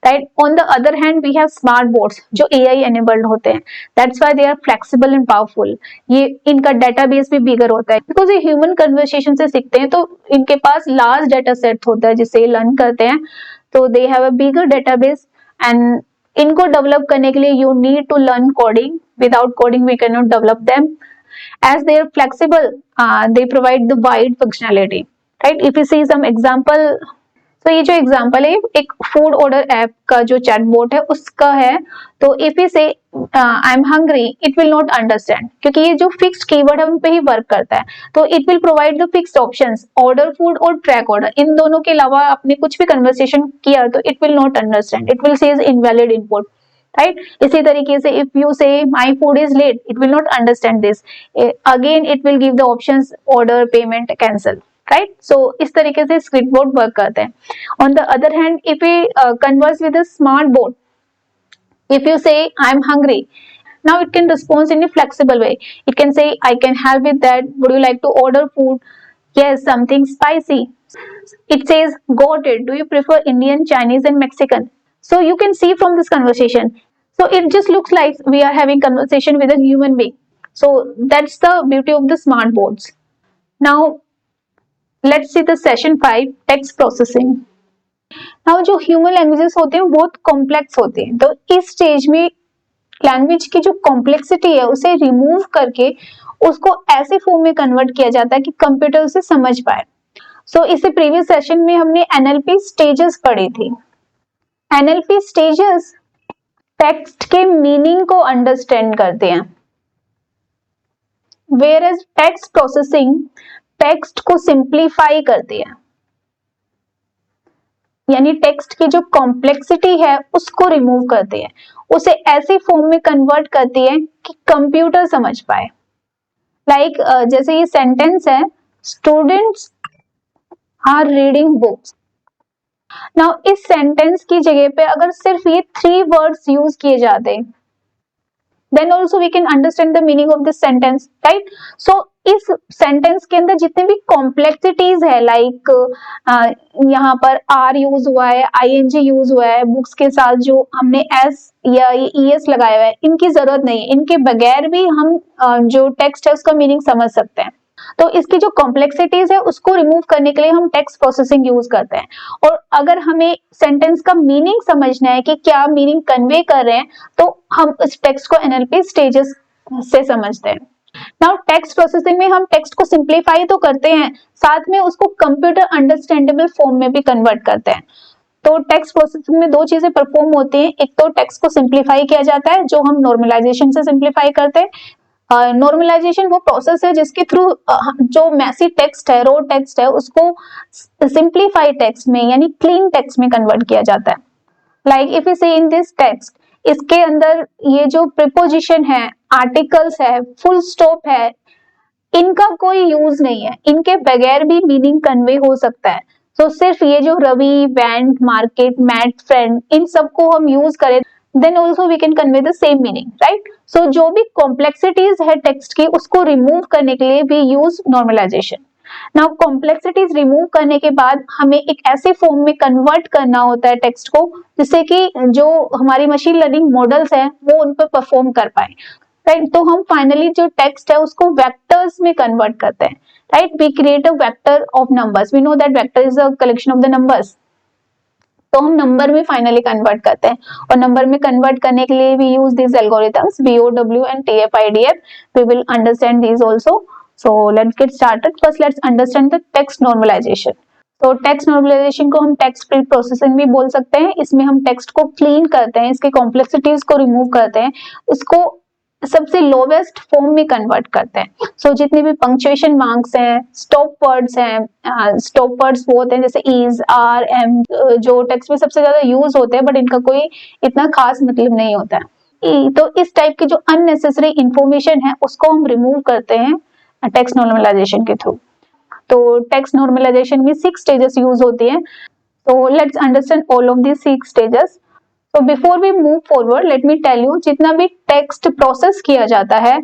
right. On the other hand we have smart bots जो AI एनेबल्ड होते हैं, that's why they are flexible and powerful. ये इनका डेटाबेस भी बिगर होता है बिकॉज ये ह्यूमन कन्वर्सेशन से सीखते हैं, तो इनके पास लार्ज डेटा सेट होता है जिससे ये लर्न करते हैं, तो they have a bigger database. And इनको डेवलप करने के लिए you need to learn coding, without coding we can not develop them. as they are flexible, they provide the wide functionality, right? If you see some example, तो ये जो example है एक food order app का जो chatbot है उसका है। तो इफ यू से I am hungry, it will not understand, क्योंकि ये जो फिक्स्ड कीवर्ड है उन पे ही वर्क करता है। तो it will provide the fixed options, order food और ट्रैक ऑर्डर, इन दोनों के अलावा आपने कुछ भी कन्वर्सेशन किया तो it will not understand, it will say invalid input, right. इसी तरीके से if you say my food is late, it will not understand this, again it will give the options order, payment, cancel, right. So इस तरीके से script bot work करते हैं। On the other hand if you converse with a smart boat, if you say I'm hungry, now it can respond in a flexible way. It can say I can help with that, would you like to order food, yes, something spicy. It says got it, do you prefer Indian, Chinese and Mexican. So you can see from this conversation, so it just looks like we are having conversation with a human being. So that's the beauty of the smart boards. Now let's see the session 5, text processing. Now जो human languages होते हैं बहुत complex होते हैं, तो इस stage में language की जो कॉम्प्लेक्सिटी है उसे रिमूव करके उसको ऐसे फॉर्म में कन्वर्ट किया जाता है कि कंप्यूटर उसे समझ पाए। सो इससे प्रीवियस सेशन में हमने NLP स्टेजेस पढ़ी थी। NLP स्टेजेस टेक्स्ट के मीनिंग को अंडरस्टैंड करते हैं, whereas text processing text को सिंप्लीफाई करती है, यानी टेक्स्ट की जो कॉम्प्लेक्सिटी है उसको रिमूव करती है, उसे ऐसी फॉर्म में कन्वर्ट करती है कि कंप्यूटर समझ पाए। लाइक जैसे ये सेंटेंस है, students are reading books, now इस सेंटेंस की जगह पे अगर सिर्फ ये 3 वर्ड्स यूज किए जाते, then also we can understand the meaning of this sentence, right? So इस सेंटेंस के अंदर जितने भी कॉम्प्लेक्सिटीज है, लाइक यहाँ पर आर यूज हुआ है, आईएनजी यूज हुआ है, बुक्स के साथ जो हमने एस या ईएस लगाया हुआ है, इनकी जरूरत नहीं है, इनके बगैर भी हम जो टेक्स्ट है उसका मीनिंग समझ सकते हैं। तो इसकी जो कॉम्प्लेक्सिटीज है उसको रिमूव करने के लिए हम टेक्स्ट प्रोसेसिंग यूज करते हैं। और अगर हमें सेंटेंस का मीनिंग समझना है कि क्या मीनिंग कन्वे कर रहे हैं, तो हम इस टेक्स्ट को एनएलपी स्टेजेस से समझते हैं। नाउ टेक्स्ट प्रोसेसिंग में हम टेक्स्ट को सिंप्लीफाई तो करते हैं, साथ में उसको कंप्यूटर अंडरस्टैंडेबल फॉर्म में भी कन्वर्ट करते हैं। तो टेक्स्ट प्रोसेसिंग में दो चीजें परफॉर्म होती हैं, एक तो टेक्स्ट को सिंप्लीफाई किया जाता है जो हम नॉर्मलाइजेशन से सिंप्लीफाई करते हैं। नॉर्मलाइजेशन वो प्रोसेस है जिसके थ्रू जो मैसी टेक्स्ट है, रो टेक्स्ट है, उसको सिंप्लीफाइड टेक्स्ट में यानी क्लीन टेक्स्ट में कन्वर्ट किया जाता है। Like if you see in this text, इसके अंदर ये जो प्रीपोजिशन है, आर्टिकल्स है, फुल स्टॉप है, इनका कोई यूज नहीं है, इनके बगैर भी मीनिंग कन्वे हो सकता है। तो सिर्फ ये जो Ravi, went, market, met, friend, इन सबको हम यूज करें, then also we can convey the same meaning, right? So जो भी complexities है टेक्स्ट की, उसको रिमूव करने के लिए we use normalization. Now complexities remove करने के बाद हमें एक ऐसे फॉर्म में कन्वर्ट करना होता है टेक्स्ट को जिससे कि जो हमारी मशीन लर्निंग मॉडल्स हैं वो उन पर परफॉर्म कर पाए, राइट? तो हम फाइनली जो टेक्स्ट है उसको वेक्टर्स में कन्वर्ट करते हैं, right? We create a vector of numbers, we know that vector is a collection of the numbers. तो हम नंबर में फाइनली कन्वर्ट करते हैं, और नंबर में कन्वर्ट करने के लिए we use this algorithms BOW and TF-IDF. We will understand these also. So let's get started. First let's understand the text normalization. तो टेक्स्ट नॉर्मलाइजेशन को हम टेक्स्ट प्री प्रोसेसिंग भी बोल सकते हैं। इसमें हम टेक्स्ट को क्लीन करते हैं, इसके कॉम्प्लेक्सिटीज को रिमूव करते हैं, उसको सबसे लोवेस्ट फॉर्म में कन्वर्ट करते हैं। सो जितने भी पंक्चुएशन मार्क्स हैं, स्टॉप वर्ड्स हैं, स्टॉप वर्ड्स वो होते हैं जैसे इज, आर, एम, जो टेक्स्ट में सबसे ज्यादा यूज होते हैं बट इनका कोई इतना खास मतलब नहीं होता है। तो इस टाइप की जो अननेसेसरी इंफॉर्मेशन है उसको हम रिमूव करते हैं टेक्स्ट नॉर्मलाइजेशन के थ्रू। तो टेक्स्ट नॉर्मलाइजेशन में 6 स्टेजेस यूज होती है। तो let's understand all of the 6 stages. So before we move forward, let me tell you, जितना भी टेक्स्ट प्रोसेस किया जाता है,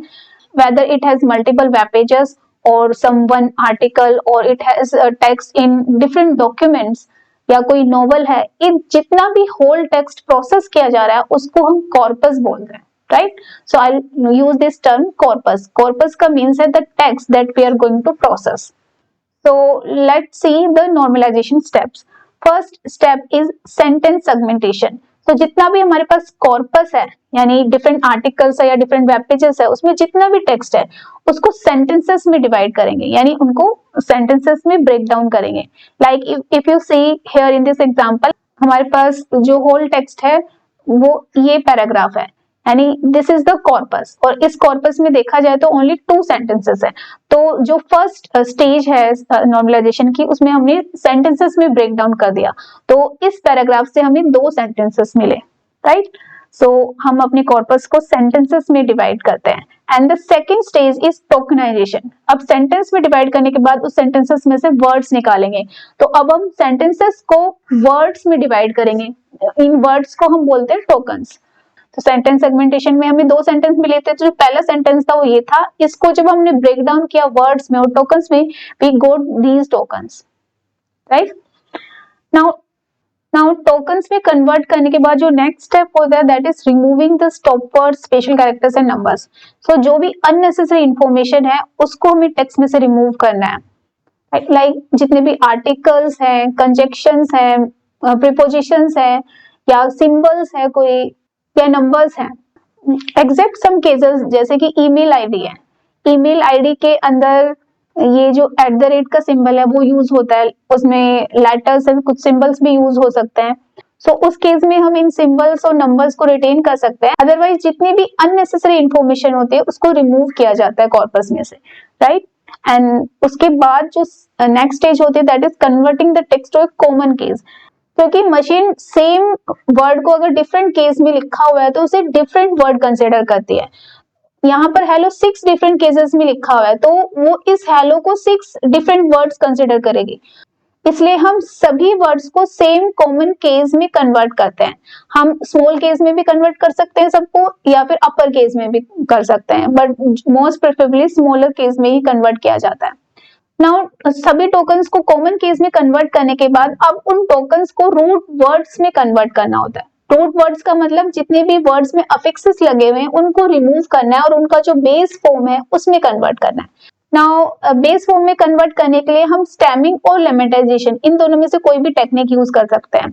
whether it has multiple web pages or some one article or it has a text in different documents या कोई novel है, इन जितना भी होल टेक्स्ट प्रोसेस किया जा रहा है उसको हम कॉर्पस बोलते हैं, right? So I use this term corpus. Corpus का मीन्स है the text that we are going to process. So let's see the normalization steps. First step is sentence segmentation. तो जितना भी हमारे पास कॉर्पस है यानी डिफरेंट आर्टिकल्स है या डिफरेंट वेब पेजेस है, उसमें जितना भी टेक्स्ट है उसको सेंटेंसेस में डिवाइड करेंगे, यानी उनको सेंटेंसेस में ब्रेक डाउन करेंगे। Like if you see here in this example, हमारे पास जो होल टेक्स्ट है वो ये पैराग्राफ है, यानी दिस इज द कॉर्पस, और इस कॉर्पस में देखा जाए तो ओनली 2 सेंटेंसेस है। तो जो फर्स्ट स्टेज है नॉर्मलाइजेशन की, उसमें हमने सेंटेंसेस में ब्रेक डाउन कर दिया, तो इस पैराग्राफ से हमें 2 सेंटेंसेस मिले, राइट? सो हम अपने कॉर्पस को सेंटेंसेस में डिवाइड करते हैं। And the second stage is tokenization. अब सेंटेंस में डिवाइड करने के बाद उस सेंटेंसेस में से वर्ड्स निकालेंगे, तो अब हम सेंटेंसेस को वर्ड्स में डिवाइड करेंगे, इन वर्ड्स को हम बोलते हैं टोकन्स। तो सेंटेंस सेगमेंटेशन में हमें 2 सेंटेंस मिले थे, तो जो पहला सेंटेंस था वो ये था, इसको जब हमने ब्रेक डाउन किया वर्ड्स में और टोकन्स में, we got these tokens, right? Now tokens में कन्वर्ट करने के बाद जो नेक्स्ट स्टेप होता है that is removing the stop words, special characters and numbers. So जो भी अननेसेसरी इंफॉर्मेशन है उसको हमें टेक्स्ट में से रिमूव करना है। लाइक जितने भी आर्टिकल्स हैं, कंजक्शंस हैं, प्रीपोजिशंस हैं या सिंबल्स है कोई या नंबर्स हैं। एग्जैक्ट सम केसेस जैसे कि ईमेल आईडी है, ईमेल आईडी के अंदर ये जो @ का सिंबल है वो यूज होता है, उसमें लेटर्स एंड कुछ सिंबल्स भी यूज हो सकते हैं। सो उस केस में हम इन सिंबल्स और नंबर्स को रिटेन कर सकते हैं, अदरवाइज जितनी भी अननेसेसरी इंफॉर्मेशन होती है उसको रिमूव किया जाता है कॉर्पस में से, राइट? एंड उसके बाद जो नेक्स्ट स्टेज होती है that is converting the text to a common case. क्योंकि मशीन सेम वर्ड को अगर डिफरेंट केस में लिखा हुआ है तो उसे डिफरेंट वर्ड कंसिडर करती है। यहाँ पर हेलो 6 डिफरेंट केसेस में लिखा हुआ है, तो वो इस हेलो को 6 डिफरेंट वर्ड्स कंसिडर करेगी। इसलिए हम सभी वर्ड्स को सेम कॉमन केस में कन्वर्ट करते हैं। हम स्मॉल केस में भी कन्वर्ट कर सकते हैं सबको, या फिर अपर केस में भी कर सकते हैं, but most preferably smaller case में ही कन्वर्ट किया जाता है। नाउ सभी टोकन्स को कॉमन केस में कन्वर्ट करने के बाद अब उन टोकन्स को रूट वर्ड्स में कन्वर्ट करना होता है। रूट वर्ड्स का मतलब जितने भी वर्ड्स में अफिक्सेस लगे हुए हैं उनको रिमूव करना है और उनका जो बेस फॉर्म है उसमें कन्वर्ट करना है। नाउ बेस फॉर्म में कन्वर्ट करने के लिए हम स्टेमिंग और लेमेटाइजेशन इन दोनों में से कोई भी टेक्निक यूज कर सकते हैं।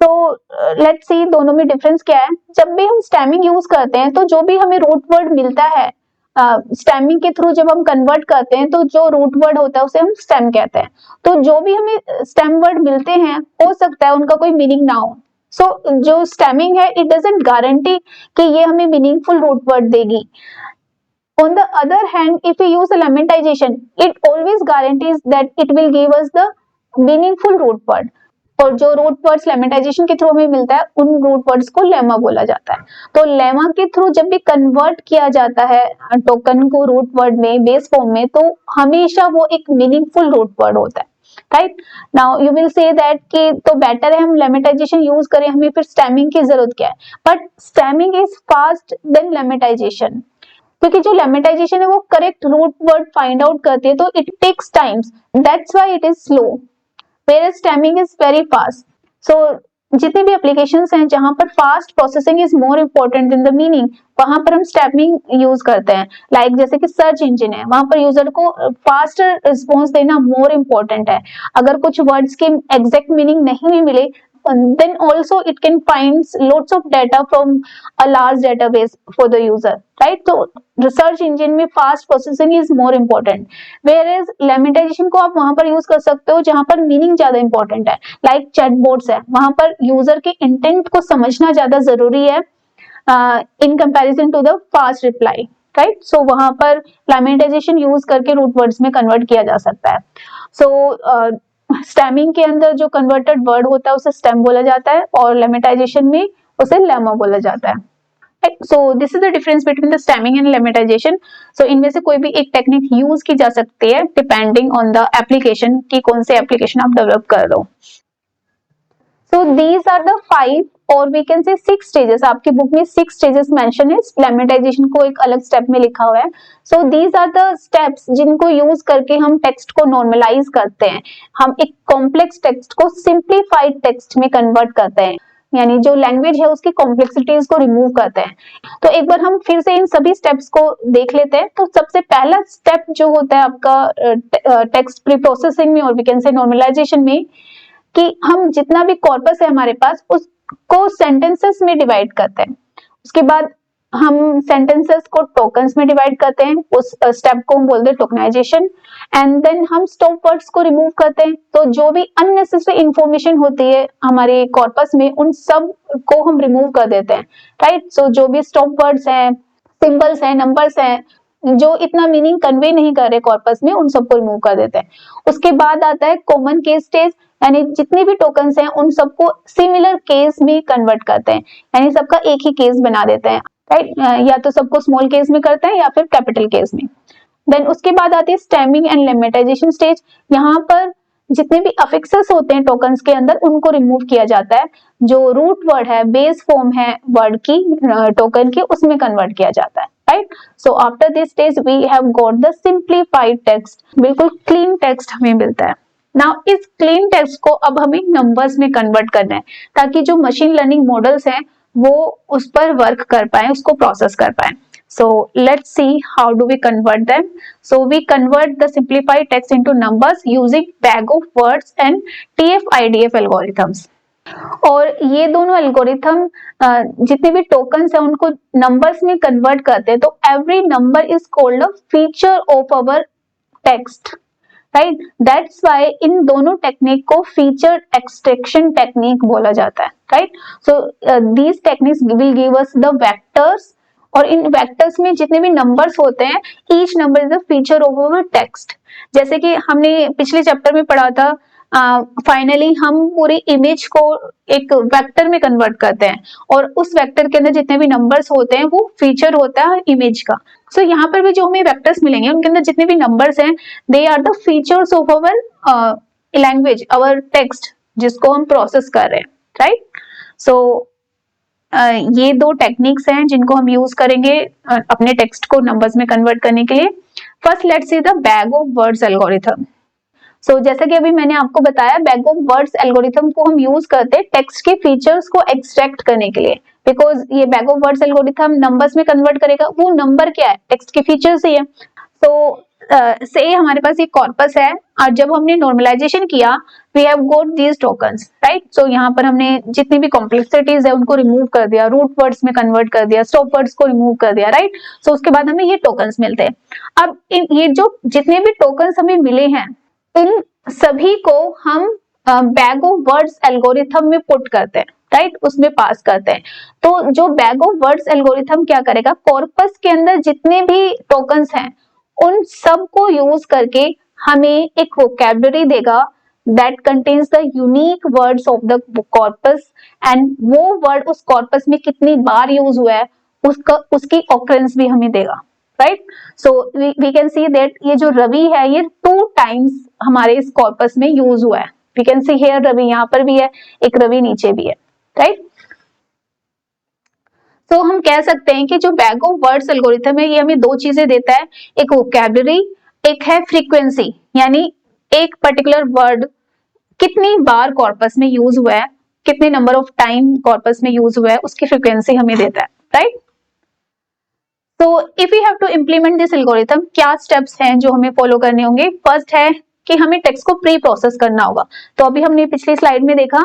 तो लेट्स सी दोनों में डिफरेंस क्या है। जब भी हम स्टेमिंग यूज करते हैं तो जो भी हमें रूट वर्ड मिलता है, स्टेमिंग के थ्रू जब हम कन्वर्ट करते हैं तो जो रूट वर्ड होता है उसे हम स्टेम कहते हैं। तो जो भी हमें स्टेम वर्ड मिलते हैं हो सकता है उनका कोई मीनिंग ना हो। सो जो स्टेमिंग है इट डजंट गारंटी कि ये हमें मीनिंगफुल रूट वर्ड देगी। On the other hand, if we use a lemmatization, it always guarantees that it will give us the meaningful root word. और जो रूट वर्ड्स लेमेटाइजेशन के through हमें मिलता है उन रूट वर्ड्स को लेमा बोला जाता है। तो लेमा के थ्रू जब भी कन्वर्ट किया जाता है टोकन को रूट वर्ड में, बेस फॉर्म में, तो हमेशा वो एक मीनिंगफुल रूट वर्ड होता है। Right now you will say that कि तो बेटर है हम लेमेटाइजेशन यूज करें, हमें फिर स्टेमिंग की जरूरत क्या है। But stemming is fast than lemmatization, क्योंकि जो लेमेटाइजेशन है वो correct root word find out करती है, तो it takes times, that's why it is slow, whereas stemming is very fast. So जितने भी एप्लीकेशंस हैं जहां पर fast processing is more important than the meaning, वहां पर हम स्टेमिंग यूज करते हैं। लाइक जैसे कि सर्च इंजन है, वहां पर यूजर को फास्ट रिस्पॉन्स देना मोर इम्पोर्टेंट है। अगर कुछ वर्ड्स की एग्जैक्ट मीनिंग नहीं भी मिले, then also it can find lots of data from a large database for the user, right? So research engine में fast processing is more important, whereas lematization को आप वहां पर यूज कर सकते हो जहां पर मीनिंग ज्यादा इंपॉर्टेंट है। लाइक चैटबॉट्स है, वहां पर यूजर के इंटेंट को समझना ज्यादा जरूरी है in comparison to the fast reply, right? So वहां पर लेमेटाइजेशन यूज करके रूट वर्ड्स में कन्वर्ट किया जा सकता है। सो स्टेमिंग के अंदर जो कन्वर्टेड वर्ड होता है उसे स्टेम बोला जाता है और लेमेटाइजेशन में उसे लेमा बोला जाता है। So this is the difference between the stemming and lemmatization. So इनमें से कोई भी एक टेक्निक यूज की जा सकती है डिपेंडिंग ऑन द एप्लीकेशन कि कौन से एप्लीकेशन आप डेवलप कर रहे हो। सो दीज आर द 5 और वी कैन से 6 स्टेजेस, आपकी बुक में 6 स्टेजेस मेंशन है, लेमेटाइजेशन को एक अलग स्टेप में लिखा हुआ है। So these are the steps जिनको यूज करके हम टेक्स्ट को नॉर्मलाइज करते हैं, हम एक कॉम्प्लेक्स टेक्स्ट को सिंप्लीफाइड टेक्स्ट में कन्वर्ट करते हैं, यानी जो लैंग्वेज है उसकी कॉम्प्लेक्सिटीज को रिमूव करते हैं। तो एक बार हम फिर से इन सभी स्टेप्स को देख लेते हैं। तो सबसे पहला स्टेप जो होता है आपका टेक्स्ट प्री प्रोसेसिंग में और वी कैन से नॉर्मलाइजेशन में, कि हम जितना भी कॉर्पस है हमारे पास उसको सेंटेंसेस में डिवाइड करते हैं। उसके बाद हम सेंटेंसेस को टोकन्स में डिवाइड करते हैं, उस स्टेप को हम बोलते हैं टोकनाइजेशन। एंड देन हम स्टॉप वर्ड्स को रिमूव करते हैं। तो जो भी अननेसेसरी इंफॉर्मेशन होती है हमारे कॉर्पस में उन सब को हम रिमूव कर देते हैं, राइट? सो जो भी स्टॉप वर्ड्स हैं, सिंबल्स हैं, नंबर्स हैं, जो इतना मीनिंग कन्वे नहीं कर रहे कॉर्पस में, उन सबको रिमूव कर देते हैं। उसके बाद आता है कॉमन केस स्टेज, यानी जितने भी टोकन्स हैं उन सबको सिमिलर केस में कन्वर्ट करते हैं, यानी सबका एक ही केस बना देते हैं, राइट? या तो सबको स्मॉल केस में करते हैं या फिर कैपिटल केस में। देन उसके बाद आती है स्टेमिंग एंड लेमेटाइजेशन स्टेज। यहाँ पर जितने भी अफिक्सेस होते हैं टोकन्स के अंदर उनको रिमूव किया जाता है, जो रूट वर्ड है, बेस फॉर्म है वर्ड की, टोकन की, उसमें कन्वर्ट किया जाता है, right? So after this stage we have got the simplified text, बिल्कुल क्लीन टेक्स्ट हमें मिलता है। नाउ इस क्लीन टेक्स्ट को अब हमें नंबर्स में कन्वर्ट करना है, ताकि जो मशीन लर्निंग मॉडल्स हैं वो उस पर वर्क कर पाए, उसको प्रोसेस कर पाए। So let's see how do we convert them. So we convert the simplified text into numbers using bag of words and TF-IDF algorithms. और ये दोनों एल्गोरिथम जितने भी टोकन्स हैं उनको नंबर्स में कन्वर्ट करते हैं। तो every number is called a feature of our text, right? That's why in दोनों टेक्निक को फीचर एक्सट्रैक्शन टेक्निक बोला जाता है, right? So these techniques will give us the vectors, और इन वेक्टर्स में जितने भी नंबर्स होते हैं, each number is a feature of our text. जैसे कि हमने पिछले चैप्टर में पढ़ा था, फाइनली हम पूरी इमेज को एक वेक्टर में कन्वर्ट करते हैं और उस वेक्टर के अंदर जितने भी नंबर्स होते हैं वो फीचर होता है इमेज का। सो यहाँ पर भी जो हमें वेक्टर्स मिलेंगे उनके अंदर जितने भी नंबर्स हैं, they are the features of our language, our text जिसको हम प्रोसेस कर रहे हैं, राइट। सो ये दो टेक्निक्स हैं जिनको हम यूज करेंगे अपने टेक्स्ट को नंबर्स में कन्वर्ट करने के लिए। First let's see the bag of words algorithm. So जैसा कि अभी मैंने आपको बताया, बैग ऑफ वर्ड्स एल्गोरिथम को हम यूज करते हैं टेक्स्ट के फीचर्स को एक्सट्रैक्ट करने के लिए, बिकॉज ये bag of words algorithm numbers में कन्वर्ट करेगा। वो नंबर क्या है? टेक्स्ट के फीचर्स ही है। तो से हमारे पास एक कॉर्पस है और जब हमने नॉर्मलाइजेशन किया we have got these tokens, right. So यहाँ पर हमने जितनी भी कॉम्प्लेक्सिटीज है उनको रिमूव कर दिया, रूट वर्ड्स में कन्वर्ट कर दिया, स्टॉप वर्ड्स को रिमूव कर दिया, राइट। सो उसके बाद हमें ये टोकन्स मिलते हैं। अब ये जो जितने भी टोकन्स हमें मिले हैं इन सभी को हम बैग ऑफ वर्ड्स एल्गोरिथम में पुट करते हैं, राइट, उसमें पास करते हैं। तो जो बैग ऑफ वर्ड्स एल्गोरिथम क्या करेगा, कॉर्पस के अंदर जितने भी टोकन्स हैं उन सब को यूज करके हमें एक वोकैबुलरी देगा that contains the unique words of the corpus, and वो वर्ड उस कॉर्पस में कितनी बार यूज हुआ है उसकी ऑकरेंस भी हमें देगा, right. So we can see that ये जो रवि है ये 2 टाइम्स हमारे इस कॉर्पस में यूज हुआ है। We can see here Ravi, यहाँ पर भी है, एक रवि नीचे भी है, राइट। तो हम कह सकते हैं कि जो बैग ऑफ वर्ड्स एल्गोरिथम है ये हमें 2 चीजें देता है, एक वोकैबुलरी, एक है फ्रीक्वेंसी, यानी एक पर्टिकुलर वर्ड कितनी बार कॉर्पस में यूज हुआ है, कितने नंबर ऑफ टाइम कॉर्पस में यूज हुआ है उसकी फ्रीक्वेंसी हमें देता है, राइट। तो if you have to implement this algorithm, क्या स्टेप्स हैं जो हमें फॉलो करने होंगे। फर्स्ट है कि हमें टेक्स्ट को प्री प्रोसेस करना होगा। तो अभी हमने पिछली स्लाइड में देखा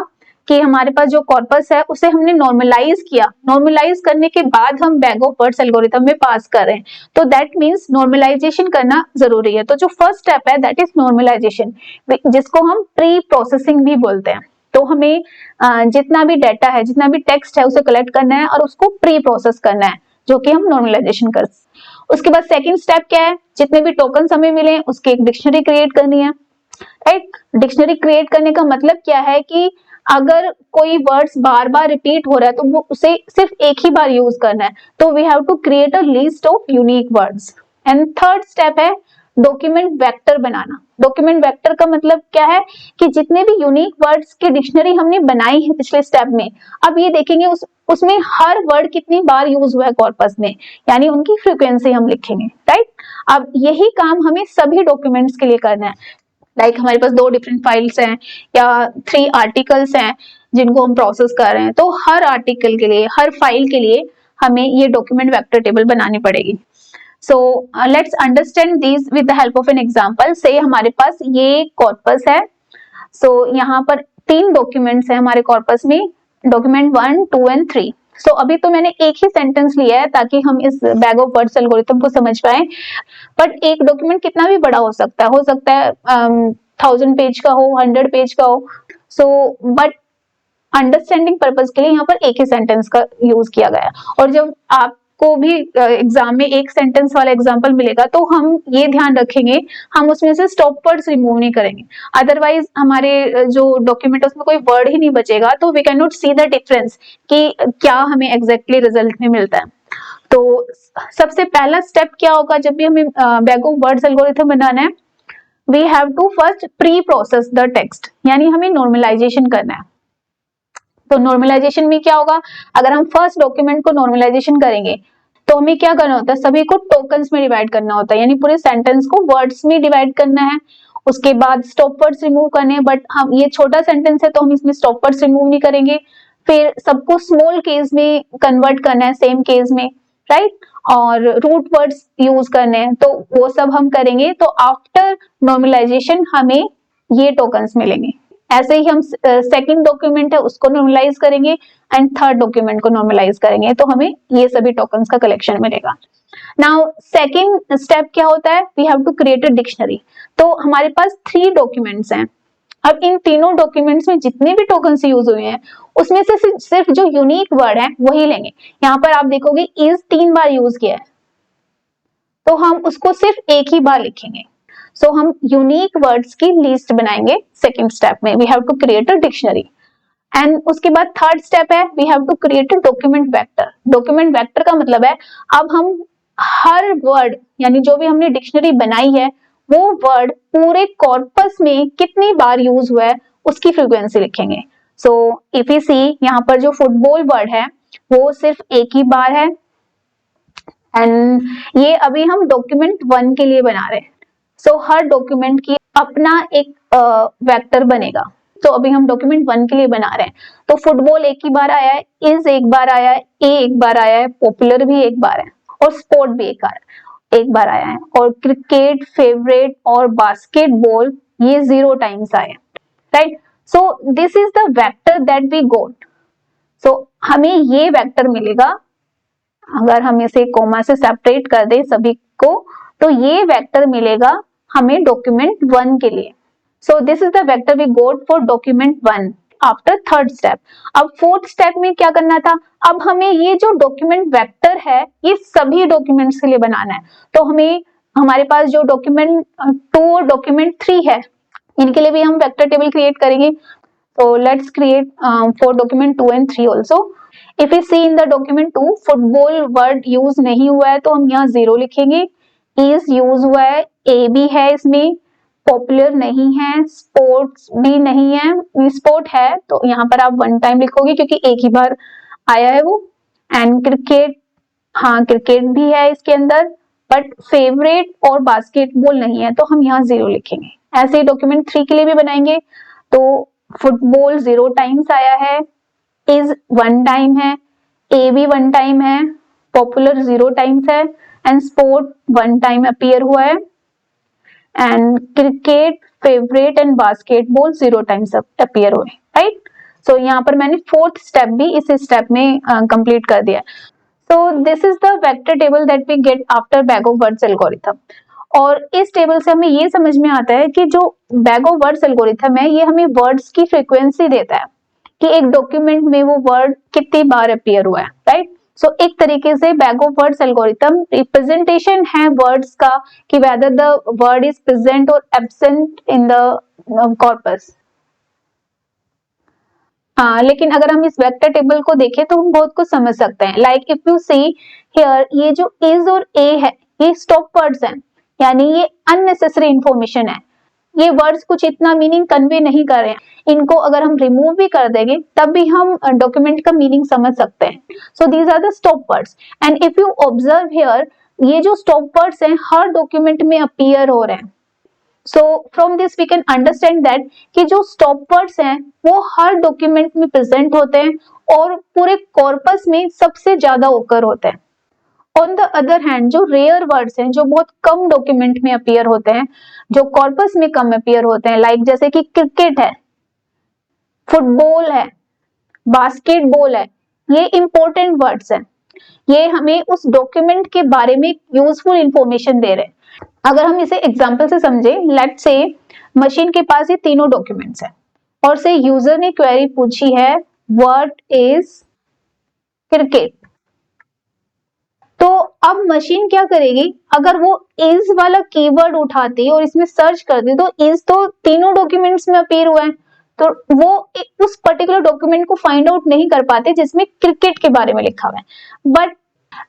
कि हमारे पास जो कॉर्पस है उसे हमने नॉर्मलाइज किया, नॉर्मलाइज करने के बाद हम बैग ऑफ वर्ड्स एल्गोरिथम में पास कर रहे हैं। तो दैट मींस नॉर्मलाइजेशन करना जरूरी है। तो जो फर्स्ट स्टेप है दैट इज नॉर्मलाइजेशन, जिसको हम प्री प्रोसेसिंग भी बोलते हैं। तो हमें जितना भी डाटा है, जितना भी टेक्स्ट है उसे कलेक्ट करना है और उसको प्री प्रोसेस करना है, जो कि हम नॉर्मलाइजेशन कर। उसके बाद सेकंड स्टेप क्या है, जितने भी टोकन्स हमें मिले उसकी एक डिक्शनरी क्रिएट करनी है, राइट। डिक्शनरी क्रिएट करने का मतलब क्या है कि अगर कोई वर्ड्स बार बार रिपीट हो रहा है तो वो उसे सिर्फ एक ही बार यूज करना है। तो we have to create a list of unique words. And third step है डॉक्यूमेंट वेक्टर बनाना। डॉक्यूमेंट वेक्टर का मतलब क्या है कि जितने भी यूनिक वर्ड्स की डिक्शनरी हमने बनाई है पिछले स्टेप में, अब ये देखेंगे उसमें हर वर्ड कितनी बार यूज हुआ है कॉर्पस में, यानी उनकी फ्रीक्वेंसी हम लिखेंगे, राइट। अब यही काम हमें सभी डॉक्यूमेंट्स के लिए करना है। लाइक हमारे पास 2 डिफरेंट फाइल्स हैं या 3 आर्टिकल्स हैं जिनको हम प्रोसेस कर रहे हैं, तो हर आर्टिकल के लिए, हर फाइल के लिए हमें ये डॉक्यूमेंट वेक्टर टेबल बनानी पड़ेगी। So let's understand this with the help of an example. से हमारे पास ये कॉर्पस है। सो यहाँ पर 3 डॉक्यूमेंट्स हैं हमारे कॉर्पस में, डॉक्यूमेंट 1, 2 एंड 3। सो अभी तो मैंने एक ही सेंटेंस लिया है ताकि हम इस बैग ऑफ वर्ड्स एल्गोरिथम को समझ पाए, बट एक डॉक्यूमेंट कितना भी बड़ा हो सकता है 1000 पेज का हो, 100 पेज का हो। सो बट अंडरस्टैंडिंग पर्पस के लिए यहाँ पर एक ही सेंटेंस का यूज किया गया। और जब आपको भी एग्जाम में एक सेंटेंस वाला एग्जांपल मिलेगा तो हम ये ध्यान रखेंगे हम उसमें से स्टॉप वर्ड्स रिमूव नहीं करेंगे, अदरवाइज हमारे जो डॉक्यूमेंट उसमें कोई वर्ड ही नहीं बचेगा, तो we can not see the difference कि क्या हमें एग्जैक्टली रिजल्ट में मिलता है। तो सबसे पहला स्टेप क्या होगा जब भी हमें बैग ऑफ वर्ड्स एल्गोरिथम बनाना है, we have to first pre process the text, यानी हमें नॉर्मलाइजेशन करना है। तो नॉर्मलाइजेशन में क्या होगा, अगर हम फर्स्ट डॉक्यूमेंट को नॉर्मलाइजेशन करेंगे तो हमें क्या करना होता है, सभी को टोकन्स में डिवाइड करना होता है, यानी पूरे सेंटेंस को वर्ड्स में डिवाइड करना है। उसके बाद स्टॉप वर्ड्स रिमूव करने हैं, बट हम ये छोटा सेंटेंस है तो हम इसमें स्टॉप वर्ड्स रिमूव नहीं करेंगे। फिर सबको स्मॉल केस में कन्वर्ट करना है, सेम केस में, राइट। और रूट वर्ड्स यूज करने हैं तो वो सब हम करेंगे। तो आफ्टर नॉर्मलाइजेशन हमें ये टोकन्स मिलेंगे। ऐसे ही हम सेकंड डॉक्यूमेंट है उसको नॉर्मलाइज करेंगे एंड थर्ड डॉक्यूमेंट को नॉर्मलाइज करेंगे तो हमें ये सभी टोकन्स का कलेक्शन मिलेगा। नाउ सेकंड स्टेप क्या होता है, we have to create a dictionary. तो हमारे पास 3 डॉक्यूमेंट्स हैं। अब इन तीनों डॉक्यूमेंट्स में जितने भी टोकन्स यूज हुए हैं उसमें से सिर्फ जो यूनिक वर्ड है वही लेंगे। यहाँ पर आप देखोगे इज 3 बार यूज किया है तो हम उसको सिर्फ एक ही बार लिखेंगे। सो हम यूनिक वर्ड्स की लिस्ट बनाएंगे सेकंड स्टेप में, we have to create a dictionary. And उसके बाद थर्ड स्टेप है we have to create a document vector. Document vector का मतलब है अब हम हर वर्ड यानी जो भी हमने डिक्शनरी बनाई है वो वर्ड पूरे कॉर्पस में कितनी बार यूज हुआ है उसकी फ्रीक्वेंसी लिखेंगे। सो इफ यू सी यहाँ पर जो फुटबॉल वर्ड है वो सिर्फ एक ही बार है, एंड ये अभी हम डॉक्यूमेंट 1 के लिए बना रहे हैं। सो हर डॉक्यूमेंट की अपना एक वेक्टर बनेगा। तो अभी हम डॉक्यूमेंट 1 के लिए बना रहे हैं। तो फुटबॉल एक ही बार आया है, इज एक बार आया है, ए एक बार आया है, पॉपुलर भी एक बार है, और स्पोर्ट भी एक बार आया है, और क्रिकेट, फेवरेट और बास्केटबॉल ये 0 टाइम्स आए हैं, right. So this is the vector that we got. So हमें ये वेक्टर मिलेगा, अगर हम इसे कोमा से सेपरेट कर दें सभी को, तो ये वेक्टर मिलेगा हमें डॉक्यूमेंट 1 के लिए। So this is the vector we got for document 1 after third step. अब फोर्थ स्टेप में क्या करना था, अब हमें ये जो डॉक्यूमेंट वेक्टर है ये सभी डॉक्यूमेंट्स के लिए बनाना है। तो हमें हमारे पास जो डॉक्यूमेंट 2 और डॉक्यूमेंट 3 है इनके लिए भी हम वेक्टर टेबल क्रिएट करेंगे। So let's create for document 2 and 3 also. If we see in the document 2 football word use नहीं हुआ है तो हम यहाँ 0 लिखेंगे, is यूज हुआ है, a भी है इसमें, पॉपुलर नहीं है, स्पोर्ट्स भी नहीं है, स्पोर्ट है तो यहाँ पर आप 1 टाइम लिखोगे क्योंकि एक ही बार आया है वो, एंड क्रिकेट, हाँ क्रिकेट भी है इसके अंदर, बट फेवरेट और बास्केटबॉल नहीं है तो हम यहाँ 0 लिखेंगे। ऐसे ही डॉक्यूमेंट 3 के लिए भी बनाएंगे। तो फुटबॉल 0 टाइम्स आया है, इज 1 टाइम है, ए भी 1 टाइम है, पॉपुलर 0 टाइम्स है, एंड स्पोर्ट 1 टाइम अपीयर हुआ है, and cricket, favourite and basketball 0 times appear हुए, राइट। सो यहाँ पर मैंने फोर्थ स्टेप भी इस स्टेप में कंप्लीट कर दिया। So this is the vector table that we get after bag of words algorithm. और इस टेबल से हमें ये समझ में आता है कि जो बैग ऑफ वर्ड्स एल्गोरिथम है ये हमें वर्ड्स की फ्रीक्वेंसी देता है कि एक डॉक्यूमेंट में वो वर्ड कितनी बार अपीयर हुआ है, राइट। सो एक तरीके से bag of words algorithm representation है वर्ड्स का कि whether the word is present और एब्सेंट इन द कॉर्पस। लेकिन अगर हम इस वेक्टर टेबल को देखें तो हम बहुत कुछ समझ सकते हैं। Like if you see here, ये जो इज और ए है ये स्टॉप वर्ड्स हैं, यानी ये अननेसेसरी इंफॉर्मेशन है, ये वर्ड्स कुछ इतना मीनिंग कन्वे नहीं कर रहे हैं, इनको अगर हम रिमूव भी कर देंगे तब भी हम डॉक्यूमेंट का मीनिंग समझ सकते हैं। So these are the stop words, and if you observe here ये जो स्टॉप वर्ड्स हैं हर डॉक्यूमेंट में अपीयर हो रहे हैं। So from this we can understand that कि जो स्टॉप वर्ड्स हैं वो हर डॉक्यूमेंट में प्रेजेंट होते हैं और पूरे कॉर्पस में सबसे ज्यादा ओकर होते हैं। ऑन द अदर हैंड जो रेयर वर्ड्स हैं जो बहुत कम डॉक्यूमेंट में अपीयर होते हैं, जो कॉर्पस में कम अपीयर होते हैं, लाइक जैसे कि क्रिकेट है, फुटबॉल है, बास्केटबॉल है, ये इंपॉर्टेंट वर्ड्स हैं, ये हमें उस डॉक्यूमेंट के बारे में यूजफुल इंफॉर्मेशन दे रहे हैं। अगर हम इसे एग्जांपल से समझे, लेट्स से मशीन के पास ये तीनों डॉक्यूमेंट्स हैं और से यूजर ने क्वेरी पूछी है व्हाट इज क्रिकेट। तो अब मशीन क्या करेगी, अगर वो इज वाला कीवर्ड उठाती और इसमें सर्च करती तो इज तो तीनों डॉक्यूमेंट्स में अपीयर हुआ है, तो वो उस पर्टिकुलर डॉक्यूमेंट को फाइंड आउट नहीं कर पाते जिसमें क्रिकेट के बारे में लिखा हुआ है। बट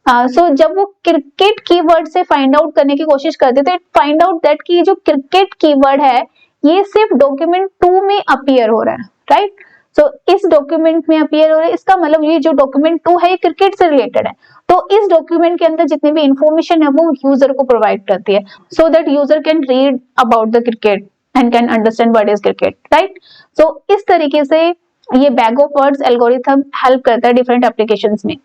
सो जब वो क्रिकेट कीवर्ड से फाइंड आउट करने की कोशिश करते तो इट फाइंड आउट दैट कि ये जो क्रिकेट कीवर्ड है ये सिर्फ डॉक्यूमेंट 2 में अपीयर हो रहा है, राइट। सो इस डॉक्यूमेंट में अपीयर हो रहा है, इसका मतलब ये जो डॉक्यूमेंट 2 है ये क्रिकेट से रिलेटेड है, तो इस डॉक्यूमेंट के अंदर जितनी भी इंफॉर्मेशन है वो यूजर को प्रोवाइड करती है, so that user can read about the cricket and can understand what is cricket, right. So इस तरीके से ये bag of words algorithm help करता है डिफरेंट एप्लीकेशंस में।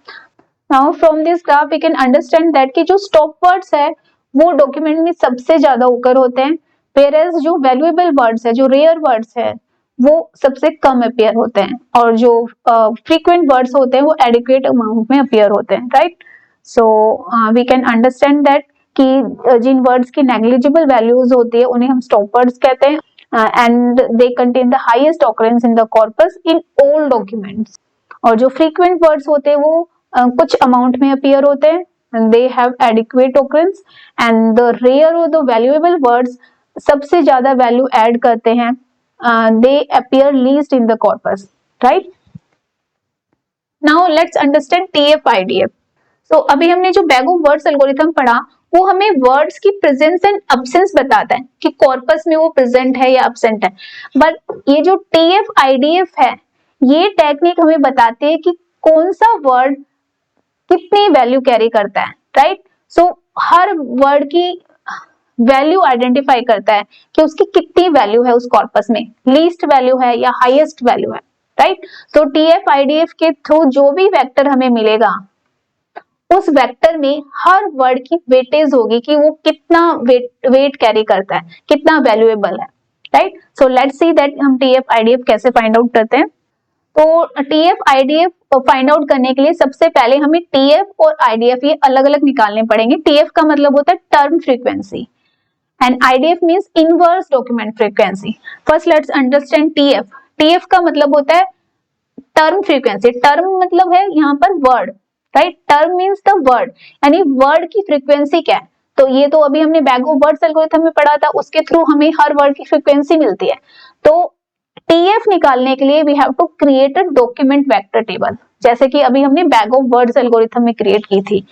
Now from this graph we can understand that कि जो stop words है वो डॉक्यूमेंट में सबसे ज्यादा ओकर होते हैं, whereas जो वैल्यूएबल वर्ड्स है, जो रेयर वर्ड्स है वो सबसे कम अपीयर होते हैं, और जो फ्रीक्वेंट वर्ड्स होते हैं वो एडिक्वेट अमाउंट में अपीयर होते हैं, right. So we can understand that कि जिन वर्ड्स की नेग्लिजिबल वैल्यूज होती है उन्हें हम स्टॉप वर्ड्स कहते हैं, and they contain the highest occurrence in the corpus in all documents. और जो फ्रीक्वेंट वर्ड्स होते हैं वो कुछ अमाउंट में अपीयर होते हैं, and they have adequate occurrence, and the rare or the valuable words सबसे ज्यादा वैल्यू ऐड करते हैं, they appear least in the corpus, right? Now let's understand TF-IDF. So अभी हमने जो बैग ऑफ वर्ड्स एल्गोरिथम पढ़ा वो हमें वर्ड्स की प्रेजेंस एंड अब्सेंस बताता है कि कॉर्पस में वो प्रेजेंट है या अब्सेंट है। बट ये जो टीएफ आईडीएफ है, ये टेक्निक हमें बताती है कि कौन सा वर्ड कितनी वैल्यू कैरी करता है, राइट। सो हर वर्ड की वैल्यू आइडेंटिफाई करता है कि उसकी कितनी वैल्यू है उस कॉर्पस में, लीस्ट वैल्यू है या हाईएस्ट वैल्यू है, राइट। तो टीएफ आईडीएफ के थ्रू जो भी वेक्टर हमें मिलेगा, उस वेक्टर में हर वर्ड की वेटेज होगी कि वो कितना वेट कैरी करता है, कितना वैल्यूएबल है, right. So let's see that हम टीएफ आईडीएफ कैसे फाइंड आउट करते हैं। तो टीएफ आईडीएफ फाइंड आउट करने के लिए सबसे पहले हमें टीएफ और आईडीएफ ये अलग अलग निकालने पड़ेंगे। टीएफ का मतलब होता है term frequency and IDF means inverse document frequency. First let's understand TF. TF का मतलब होता है टर्म फ्रीक्वेंसी। टर्म मतलब है यहाँ पर word, right. Term means the word, यानी वर्ड की फ्रीक्वेंसी क्या है। तो ये तो अभी हमने बैग ऑफ वर्ड्स एल्गोरिथम में पढ़ा था, उसके थ्रू हमें हर वर्ड की फ्रीक्वेंसी मिलती है। तो टीएफ निकालने के लिए we have to create a document vector table, जैसे कि अभी हमने बैग ऑफ वर्ड्स एल्गोरिथम में क्रिएट की थी।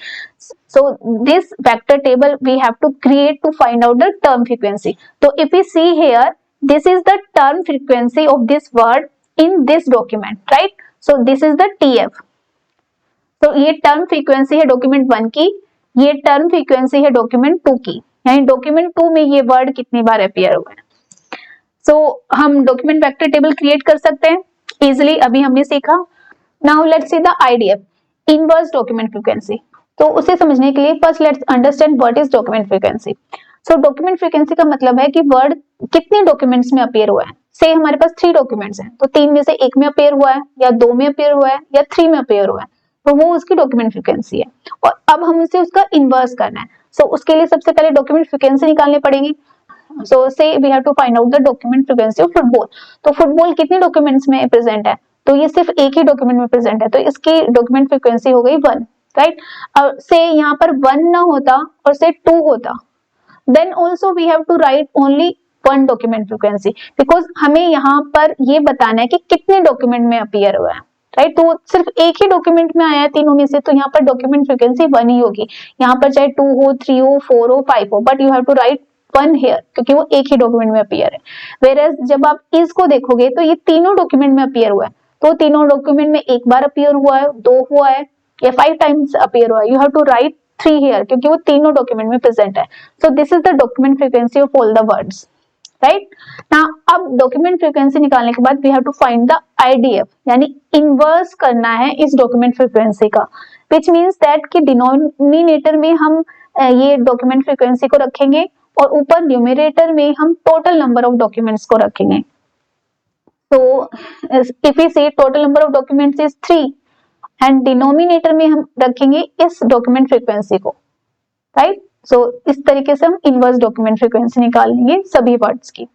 So this vector table we have to create to find out the term frequency. So if we see here, this is the term frequency of this word in this document, right? So this is the TF. So ये term frequency है document 1 की, ये term frequency है document 2 की, यानी document 2 में ये word कितनी बार appear हुआ है। So हम document vector table create कर सकते हैं easily, अभी हमने सीखा। Now let's see the IDF, inverse document frequency. तो उसे समझने के लिए first let's understand what is document frequency. So document frequency का मतलब है कि वर्ड कितने डॉक्यूमेंट्स में अपीयर हुआ है। से हमारे पास 3 डॉक्यूमेंट्स हैं, तो 3 में से एक में अपीयर हुआ है या 2 में अपीयर हुआ है या 3 में अपीयर हुआ है, तो वो उसकी डॉक्यूमेंट फ्रीक्वेंसी है। और अब हम उसे उसका इनवर्स करना है। सो उसके लिए सबसे पहले डॉक्यूमेंट फ्रीक्वेंसी निकालनी पड़ेगी। सो से we have to find out the document frequency of football. तो फुटबॉल कितने डॉक्यूमेंट्स में प्रेजेंट है, तो ये सिर्फ एक ही डॉक्यूमेंट में प्रेजेंट है, तो इसकी डॉक्यूमेंट फ्रीक्वेंसी हो गई 1, राइट। और से यहाँ पर 1 ना होता और से 2 होता, then also we have to write only 1 document frequency, because हमें यहाँ पर ये बताना है कि कितने डॉक्यूमेंट में अपीयर हुआ है, राइट। तो सिर्फ एक ही डॉक्यूमेंट में आया है तीनों में से, तो यहाँ पर डॉक्यूमेंट फ्रीक्वेंसी 1 ही होगी। यहाँ पर चाहे 2 हो, 3 हो, 4 हो, 5 हो, but you have to write 1 here, क्योंकि वो एक ही डॉक्यूमेंट में अपीयर है। वेयरएज जब आप इसको देखोगे तो ये तीनों डॉक्यूमेंट में अपीयर हुआ है, तो तीनों डॉक्यूमेंट में एक बार अपीयर हुआ है, 2 हुआ है या 5 टाइम्स अपीयर हुआ है। You have to write 3 here, क्योंकि वो तीनों डॉक्यूमेंट में प्रेजेंट है। So this is the document frequency of all the words, right. Now अब डॉक्यूमेंट फ्रीक्वेंसी निकालने के बाद we have to find the IDF, यानी इनवर्स करना है इस डॉक्यूमेंट फ्रीक्वेंसी का, व्हिच मींस दैट कि डिनोमिनेटर में हम ये डॉक्यूमेंट फ्रीक्वेंसी को रखेंगे और ऊपर न्यूमरेटर में हम टोटल नंबर ऑफ डॉक्यूमेंट्स को रखेंगे। तो इफ वी से total number of documents is 3 and denominator में हम रखेंगे इस डॉक्यूमेंट फ्रीक्वेंसी को, राइट। सो इस तरीके से हम इनवर्स डॉक्यूमेंट फ्रीक्वेंसी निकाल लेंगे सभी वर्ड्स की।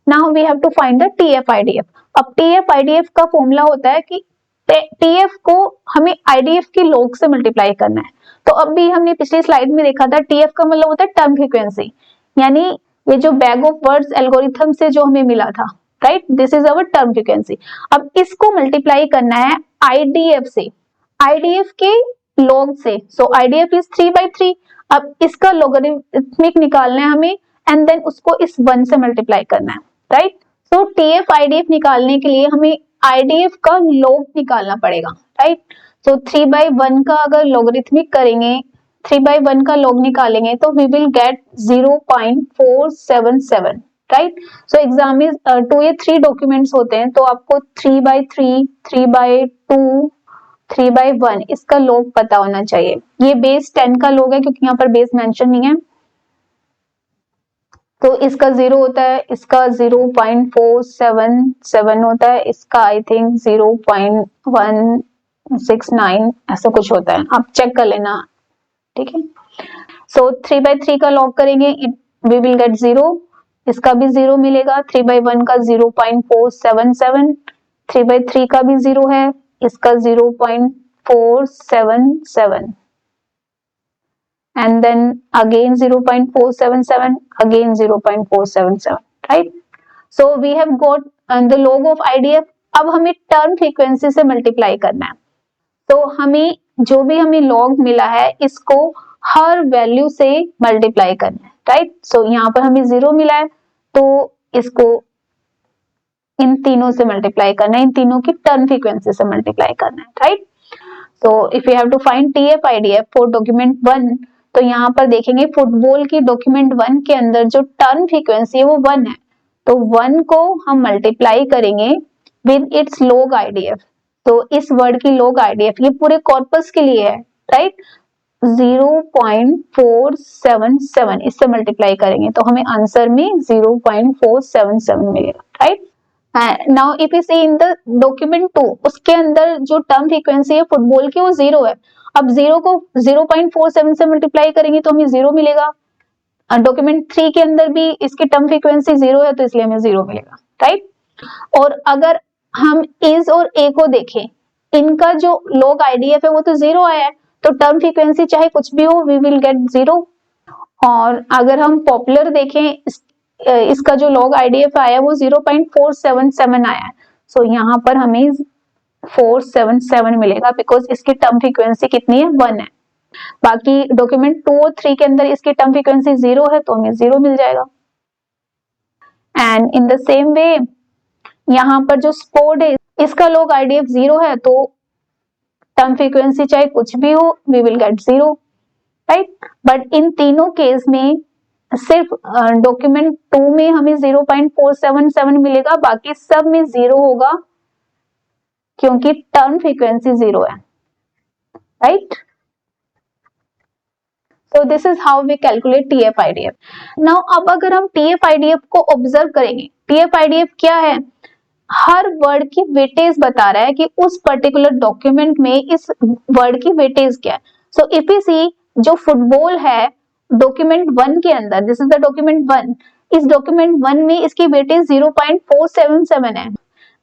Now we have to find the TF IDF. अब टीएफ आईडीएफ का फॉर्मूला होता है कि टीएफ को हमें आईडीएफ के लॉग से मल्टीप्लाई करना है। तो अब भी हमने पिछली स्लाइड में देखा था, टीएफ का मतलब होता है टर्म फ्रीक्वेंसी, यानी ये जो बैग ऑफ वर्ड्स एल्गोरिथम से जो हमें मिला था, right, this is our term frequency. अब इसको मल्टीप्लाई करना है आईडीएफ से, आईडीएफ के लॉग से। सो आईडीएफ इज 3/3। अब इसका लॉगरिथमिक निकालना है हमें एंड देन उसको इस 1 से मल्टीप्लाई करना है, राइट। सो टीएफ आईडीएफ निकालने के लिए हमें आईडीएफ का लॉग निकालना पड़ेगा, राइट। सो 3/1 का अगर लॉगरिथमिक करेंगे, 3/1 का लॉग निकालेंगे तो we will get 0.477, right. So exam में 2 या 3 डॉक्यूमेंट्स होते हैं, तो आपको 3/3, 3/2, 3/1 इसका लॉग पता होना चाहिए। ये बेस 10 का लॉग है क्योंकि यहाँ पर बेस मेंशन नहीं है, तो इसका 0 होता है, इसका 0.477 होता है, इसका आई थिंक 0.169 ऐसा कुछ होता है, आप चेक कर लेना, ठीक है। सो 3/3 का लॉग करेंगे, वी विल गेट 0, इसका भी 0 मिलेगा। 3/1 का 0.477, 3/3 का भी 0 है, इसका 0.477 and then again 0.477, again 0.477, right? So we have got the log of IDF. अब हमें टर्म फ्रीक्वेंसी से मल्टीप्लाई करना है, तो हमें जो भी हमें लॉग मिला है इसको हर वैल्यू से मल्टीप्लाई करना है, राइट। सो यहाँ पर हमें 0 मिला है तो इसको इन तीनों से मल्टीप्लाई करना है, इन तीनों की टर्म फ्रीक्वेंसी से मल्टीप्लाई करना है, राइट। तो if you have to find TF IDF for document 1, तो यहाँ पर देखेंगे फुटबॉल की डॉक्यूमेंट 1 के अंदर जो टर्म फ्रीक्वेंसी है वो 1 है, तो 1 को हम मल्टीप्लाई करेंगे विद इट्स लॉग IDF। तो इस वर्ड की लॉग IDF ये पूरे कॉर्पस के लिए है, राइट। 0.477 इससे मल्टीप्लाई करेंगे तो हमें आंसर में 0.477 मिलेगा, right. Now if you see in the document 2, उसके अंदर जो टर्म फ्रीक्वेंसी है फुटबॉल की वो 0 है। अब 0 को 0.47 से मल्टीप्लाई करेंगे तो हमें 0 मिलेगा। डॉक्यूमेंट 3 के अंदर भी इसकी टर्म फ्रीक्वेंसी 0 है तो इसलिए हमें 0 मिलेगा, राइट। और अगर हम इज और ए को देखें, इनका जो लॉग IDF है वो तो 0 आया है, तो टर्म फ्रीक्वेंसी चाहे कुछ भी हो वी विल गेट 0। और अगर हम पॉपुलर देखें, इसका जो लॉग IDF आया वो 0.477 आया है, सो यहाँ पर हमें 477 मिलेगा बिकॉज इसकी टर्म फ्रीक्वेंसी कितनी है, 1 है। बाकी डॉक्यूमेंट 2 और 3 के अंदर इसकी टर्म फ्रीक्वेंसी 0 है तो हमें 0 मिल जाएगा। And in the same way यहाँ पर जो स्पोर्ट है इसका लॉग IDF 0 है तो टर्म फ्रीक्वेंसी चाहे कुछ भी हो we will get 0, right. But in तीनों केस में सिर्फ डॉक्यूमेंट 2 में हमें 0.477 मिलेगा, बाकी सब में 0 होगा क्योंकि टर्म फ्रीक्वेंसी 0 है, right. So this is how we calculate TF IDF. Now अब अगर हम TF IDF को ऑब्जर्व करेंगे, TF IDF क्या है, हर वर्ड की वेटेज बता रहा है कि उस पर्टिकुलर डॉक्यूमेंट में इस वर्ड की वेटेज क्या है। सो इफ यू सी जो फुटबॉल है डॉक्यूमेंट 1 के अंदर, दिस इज द डॉक्यूमेंट 1, इस डॉक्यूमेंट 1 में इसकी वेटेज 0.477 है,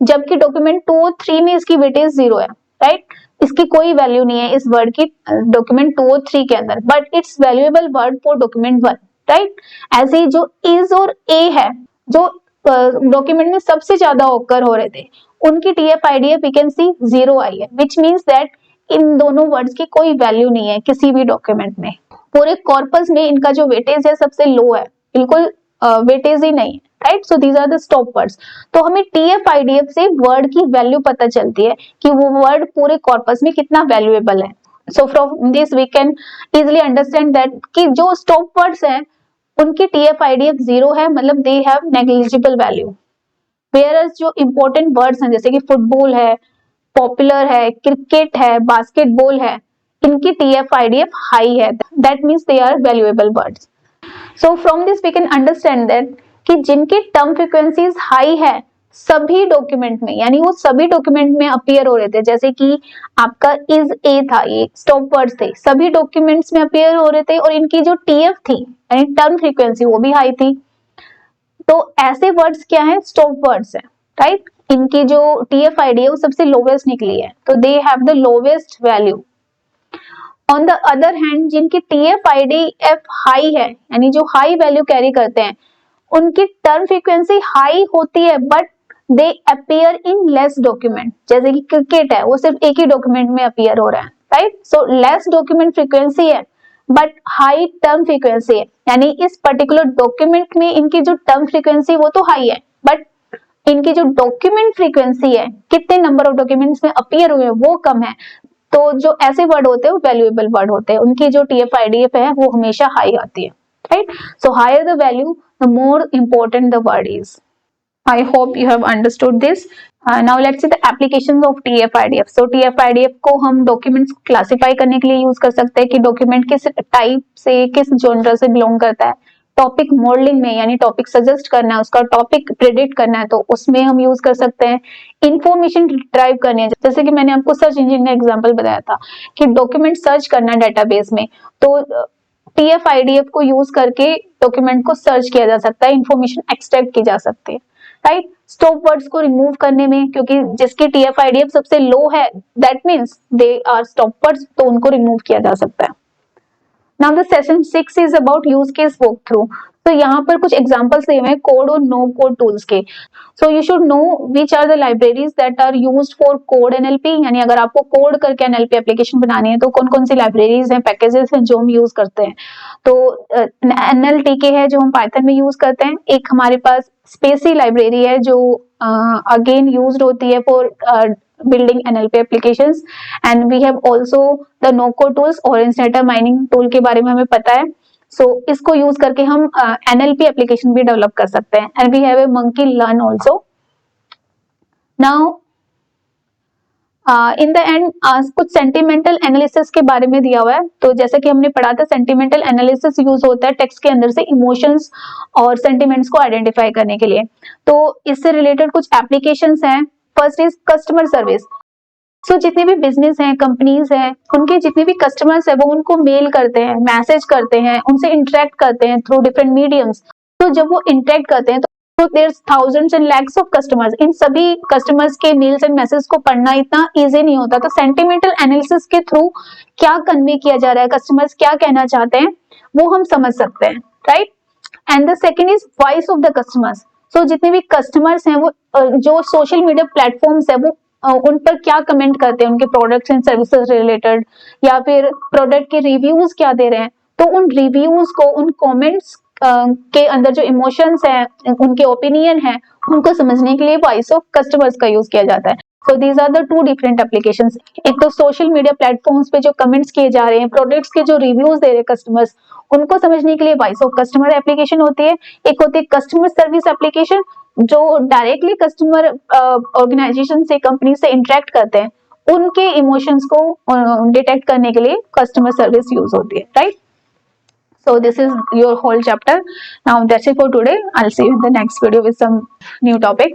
जबकि डॉक्यूमेंट 2 और 3 में इसकी वेटेज 0 है, राइट। इसकी कोई वैल्यू नहीं है इस वर्ड की डॉक्यूमेंट 2 और 3 के अंदर, but it's valuable word for document 1, right. ऐसे ही जो इज और ए है, जो डॉक्यूमेंट में सबसे ज्यादा ऑकर हो रहे थे, उनकी TF IDF we can see 0 आई है, विच मीन्स दैट इन दोनों वर्ड्स की कोई वैल्यू नहीं है किसी भी डॉक्यूमेंट में। पूरे कॉर्पस में इनका जो वेटेज है सबसे लो है, बिल्कुल वेटेज ही नहीं है, right. So these are the stop words. तो हमें TF IDF से वर्ड की वैल्यू पता चलती है कि वो वर्ड पूरे कॉर्पस में कितना वैल्यूएबल है। So from this we can easily understand that कि जो स्टॉप वर्ड्स हैं उनकी TF IDF 0 है, मतलब they have negligible value. Whereas जो इंपॉर्टेंट वर्ड्स हैं जैसे कि फुटबॉल है, पॉपुलर है, क्रिकेट है, बास्केटबॉल है, इनकी TF IDF हाई है, that means they are valuable words. So from this we can understand that कि जिनकी टर्म फ्रीक्वेंसीज हाई है सभी डॉक्यूमेंट में, यानी वो सभी डॉक्यूमेंट में अपीयर हो रहे थे, जैसे कि आपका इज ए था, ये स्टॉप वर्ड्स थे, सभी डॉक्यूमेंट्स में अपीयर हो रहे थे और इनकी जो TF थी यानी टर्म फ्रीक्वेंसी वो भी हाई थी। तो ऐसे वर्ड्स क्या है, स्टॉप वर्ड्स है, राइट। इनकी जो TF ID है वो सबसे लोवेस्ट निकली है, तो they have the lowest value. On the other hand जिनकी TF IDF हाई है, यानी जो हाई वैल्यू कैरी करते हैं, उनकी टर्म फ्रीक्वेंसी हाई होती है but they appear in less document, जैसे कि क्रिकेट है वो सिर्फ एक ही डॉक्यूमेंट में अपीयर हो रहा है, right. So less document frequency है बट हाई टर्म फ्रीक्वेंसी है, यानी इस पर्टिकुलर डॉक्यूमेंट में इनकी जो टर्म फ्रीक्वेंसी वो तो हाई है बट इनकी जो डॉक्यूमेंट फ्रीक्वेंसी है, कितने नंबर ऑफ डॉक्यूमेंट्स में अपीयर हुए वो कम है। तो जो ऐसे वर्ड होते हैं वो वैल्यूएबल वर्ड होते हैं, उनकी जो TF IDF है वो हमेशा हाई आती है, right? So higher the value, the more important the word is. I hope you have understood this. Now let's see the applications of TF IDF. So TF IDF को हम documents classify करने के लिए use कर सकते हैं कि document किस टाइप से, किस जॉनर से बिलोंग करता है। टॉपिक मॉडलिंग में यानी टॉपिक सजेस्ट करना है, उसका टॉपिक प्रेडिक्ट करना है, तो उसमें हम यूज कर सकते हैं। इंफॉर्मेशन ड्राइव करनी है, जैसे कि मैंने आपको सर्च इंजन का एग्जांपल बताया था कि डॉक्यूमेंट सर्च करना है डेटाबेस में, तो TF IDF को यूज करके डॉक्यूमेंट को सर्च किया जा सकता है, इंफॉर्मेशन एक्सट्रैक्ट की जा सकती है, राइट। स्टॉप वर्ड्स को रिमूव करने में, क्योंकि जिसकी TF IDF सबसे लो है that means they are stop words, तो उनको रिमूव किया जा सकता है। Now the session 6 is about use case walkthrough. तो यहाँ पर कुछ एग्जांपल्स दिए हुए हैं कोड और नो कोड टूल्स के. So you should know which are the libraries that are used for code NLP, यानी अगर आपको कोड करके एनएलपी एप्लीकेशन बनानी है तो कौन कौन सी लाइब्रेरीज हैं, पैकेजेस हैं जो हम यूज करते हैं. तो एनएलटीके है जो हम पाइथन में यूज करते हैं. एक हमारे पास स्पेसी लाइब्रेरी है जो अगेन यूज्ड होती है for building NLP applications, and we have also the no code tools. orange data mining tool के बारे में हमें पता है. So इसको यूज करके हम NLP एप्लीकेशन भी डेवलप कर सकते हैं. And we have a monkey learn also. Now in the end कुछ सेंटिमेंटल एनालिसिस के बारे में दिया हुआ है. तो जैसे कि हमने पढ़ा था, सेंटिमेंटल एनालिसिस यूज होता है टेक्स्ट के अंदर से इमोशंस और सेंटिमेंट्स को आइडेंटिफाई करने के लिए. तो इससे रिलेटेड कुछ एप्लीकेशंस हैं. First is customer service. So जितने भी बिजनेस हैं, कंपनीज हैं, उनके जितने भी कस्टमर्स हैं वो उनको मेल करते हैं, मैसेज करते हैं, उनसे इंटरेक्ट करते हैं थ्रू डिफरेंट मीडियम्स. तो जब वो इंटरेक्ट करते हैं तो there thousands and lakhs of customers. इन सभी कस्टमर्स के मेल्स एंड मैसेज को पढ़ना इतना इजी नहीं होता. तो सेंटिमेंटल एनालिसिस के थ्रू क्या कन्वे किया जा रहा है, कस्टमर्स क्या कहना चाहते हैं, वो हम समझ सकते हैं, right. And the second is voice of the customers. So जितने भी कस्टमर्स हैं वो जो सोशल मीडिया प्लेटफॉर्म्स है वो उन पर क्या कमेंट करते हैं, उनके प्रोडक्ट्स एंड सर्विसेज रिलेटेड, या फिर प्रोडक्ट के रिव्यूज क्या दे रहे हैं. तो उन रिव्यूज को, उन कमेंट्स के अंदर जो इमोशंस हैं, उनके ओपिनियन है, उनको समझने के लिए वॉइस ऑफ कस्टमर्स का यूज किया जाता है. So these are the two different applications. एक तो सोशल मीडिया प्लेटफॉर्म्स पे जो कमेंट्स किए जा रहे हैं, प्रोडक्ट्स के जो रिव्यूज दे रहे हैं कस्टमर्स, उनको समझने के लिए वॉइस ऑफ कस्टमर एप्लीकेशन होती है. एक होती है कस्टमर सर्विस एप्लीकेशन जो डायरेक्टली कस्टमर ऑर्गेनाइजेशन से, कंपनी से इंटरेक्ट करते हैं, उनके इमोशंस को डिटेक्ट करने के लिए कस्टमर सर्विस यूज होती है, right. So this is your whole chapter. Now that's it for today. I'll see you in the next video with some new topic.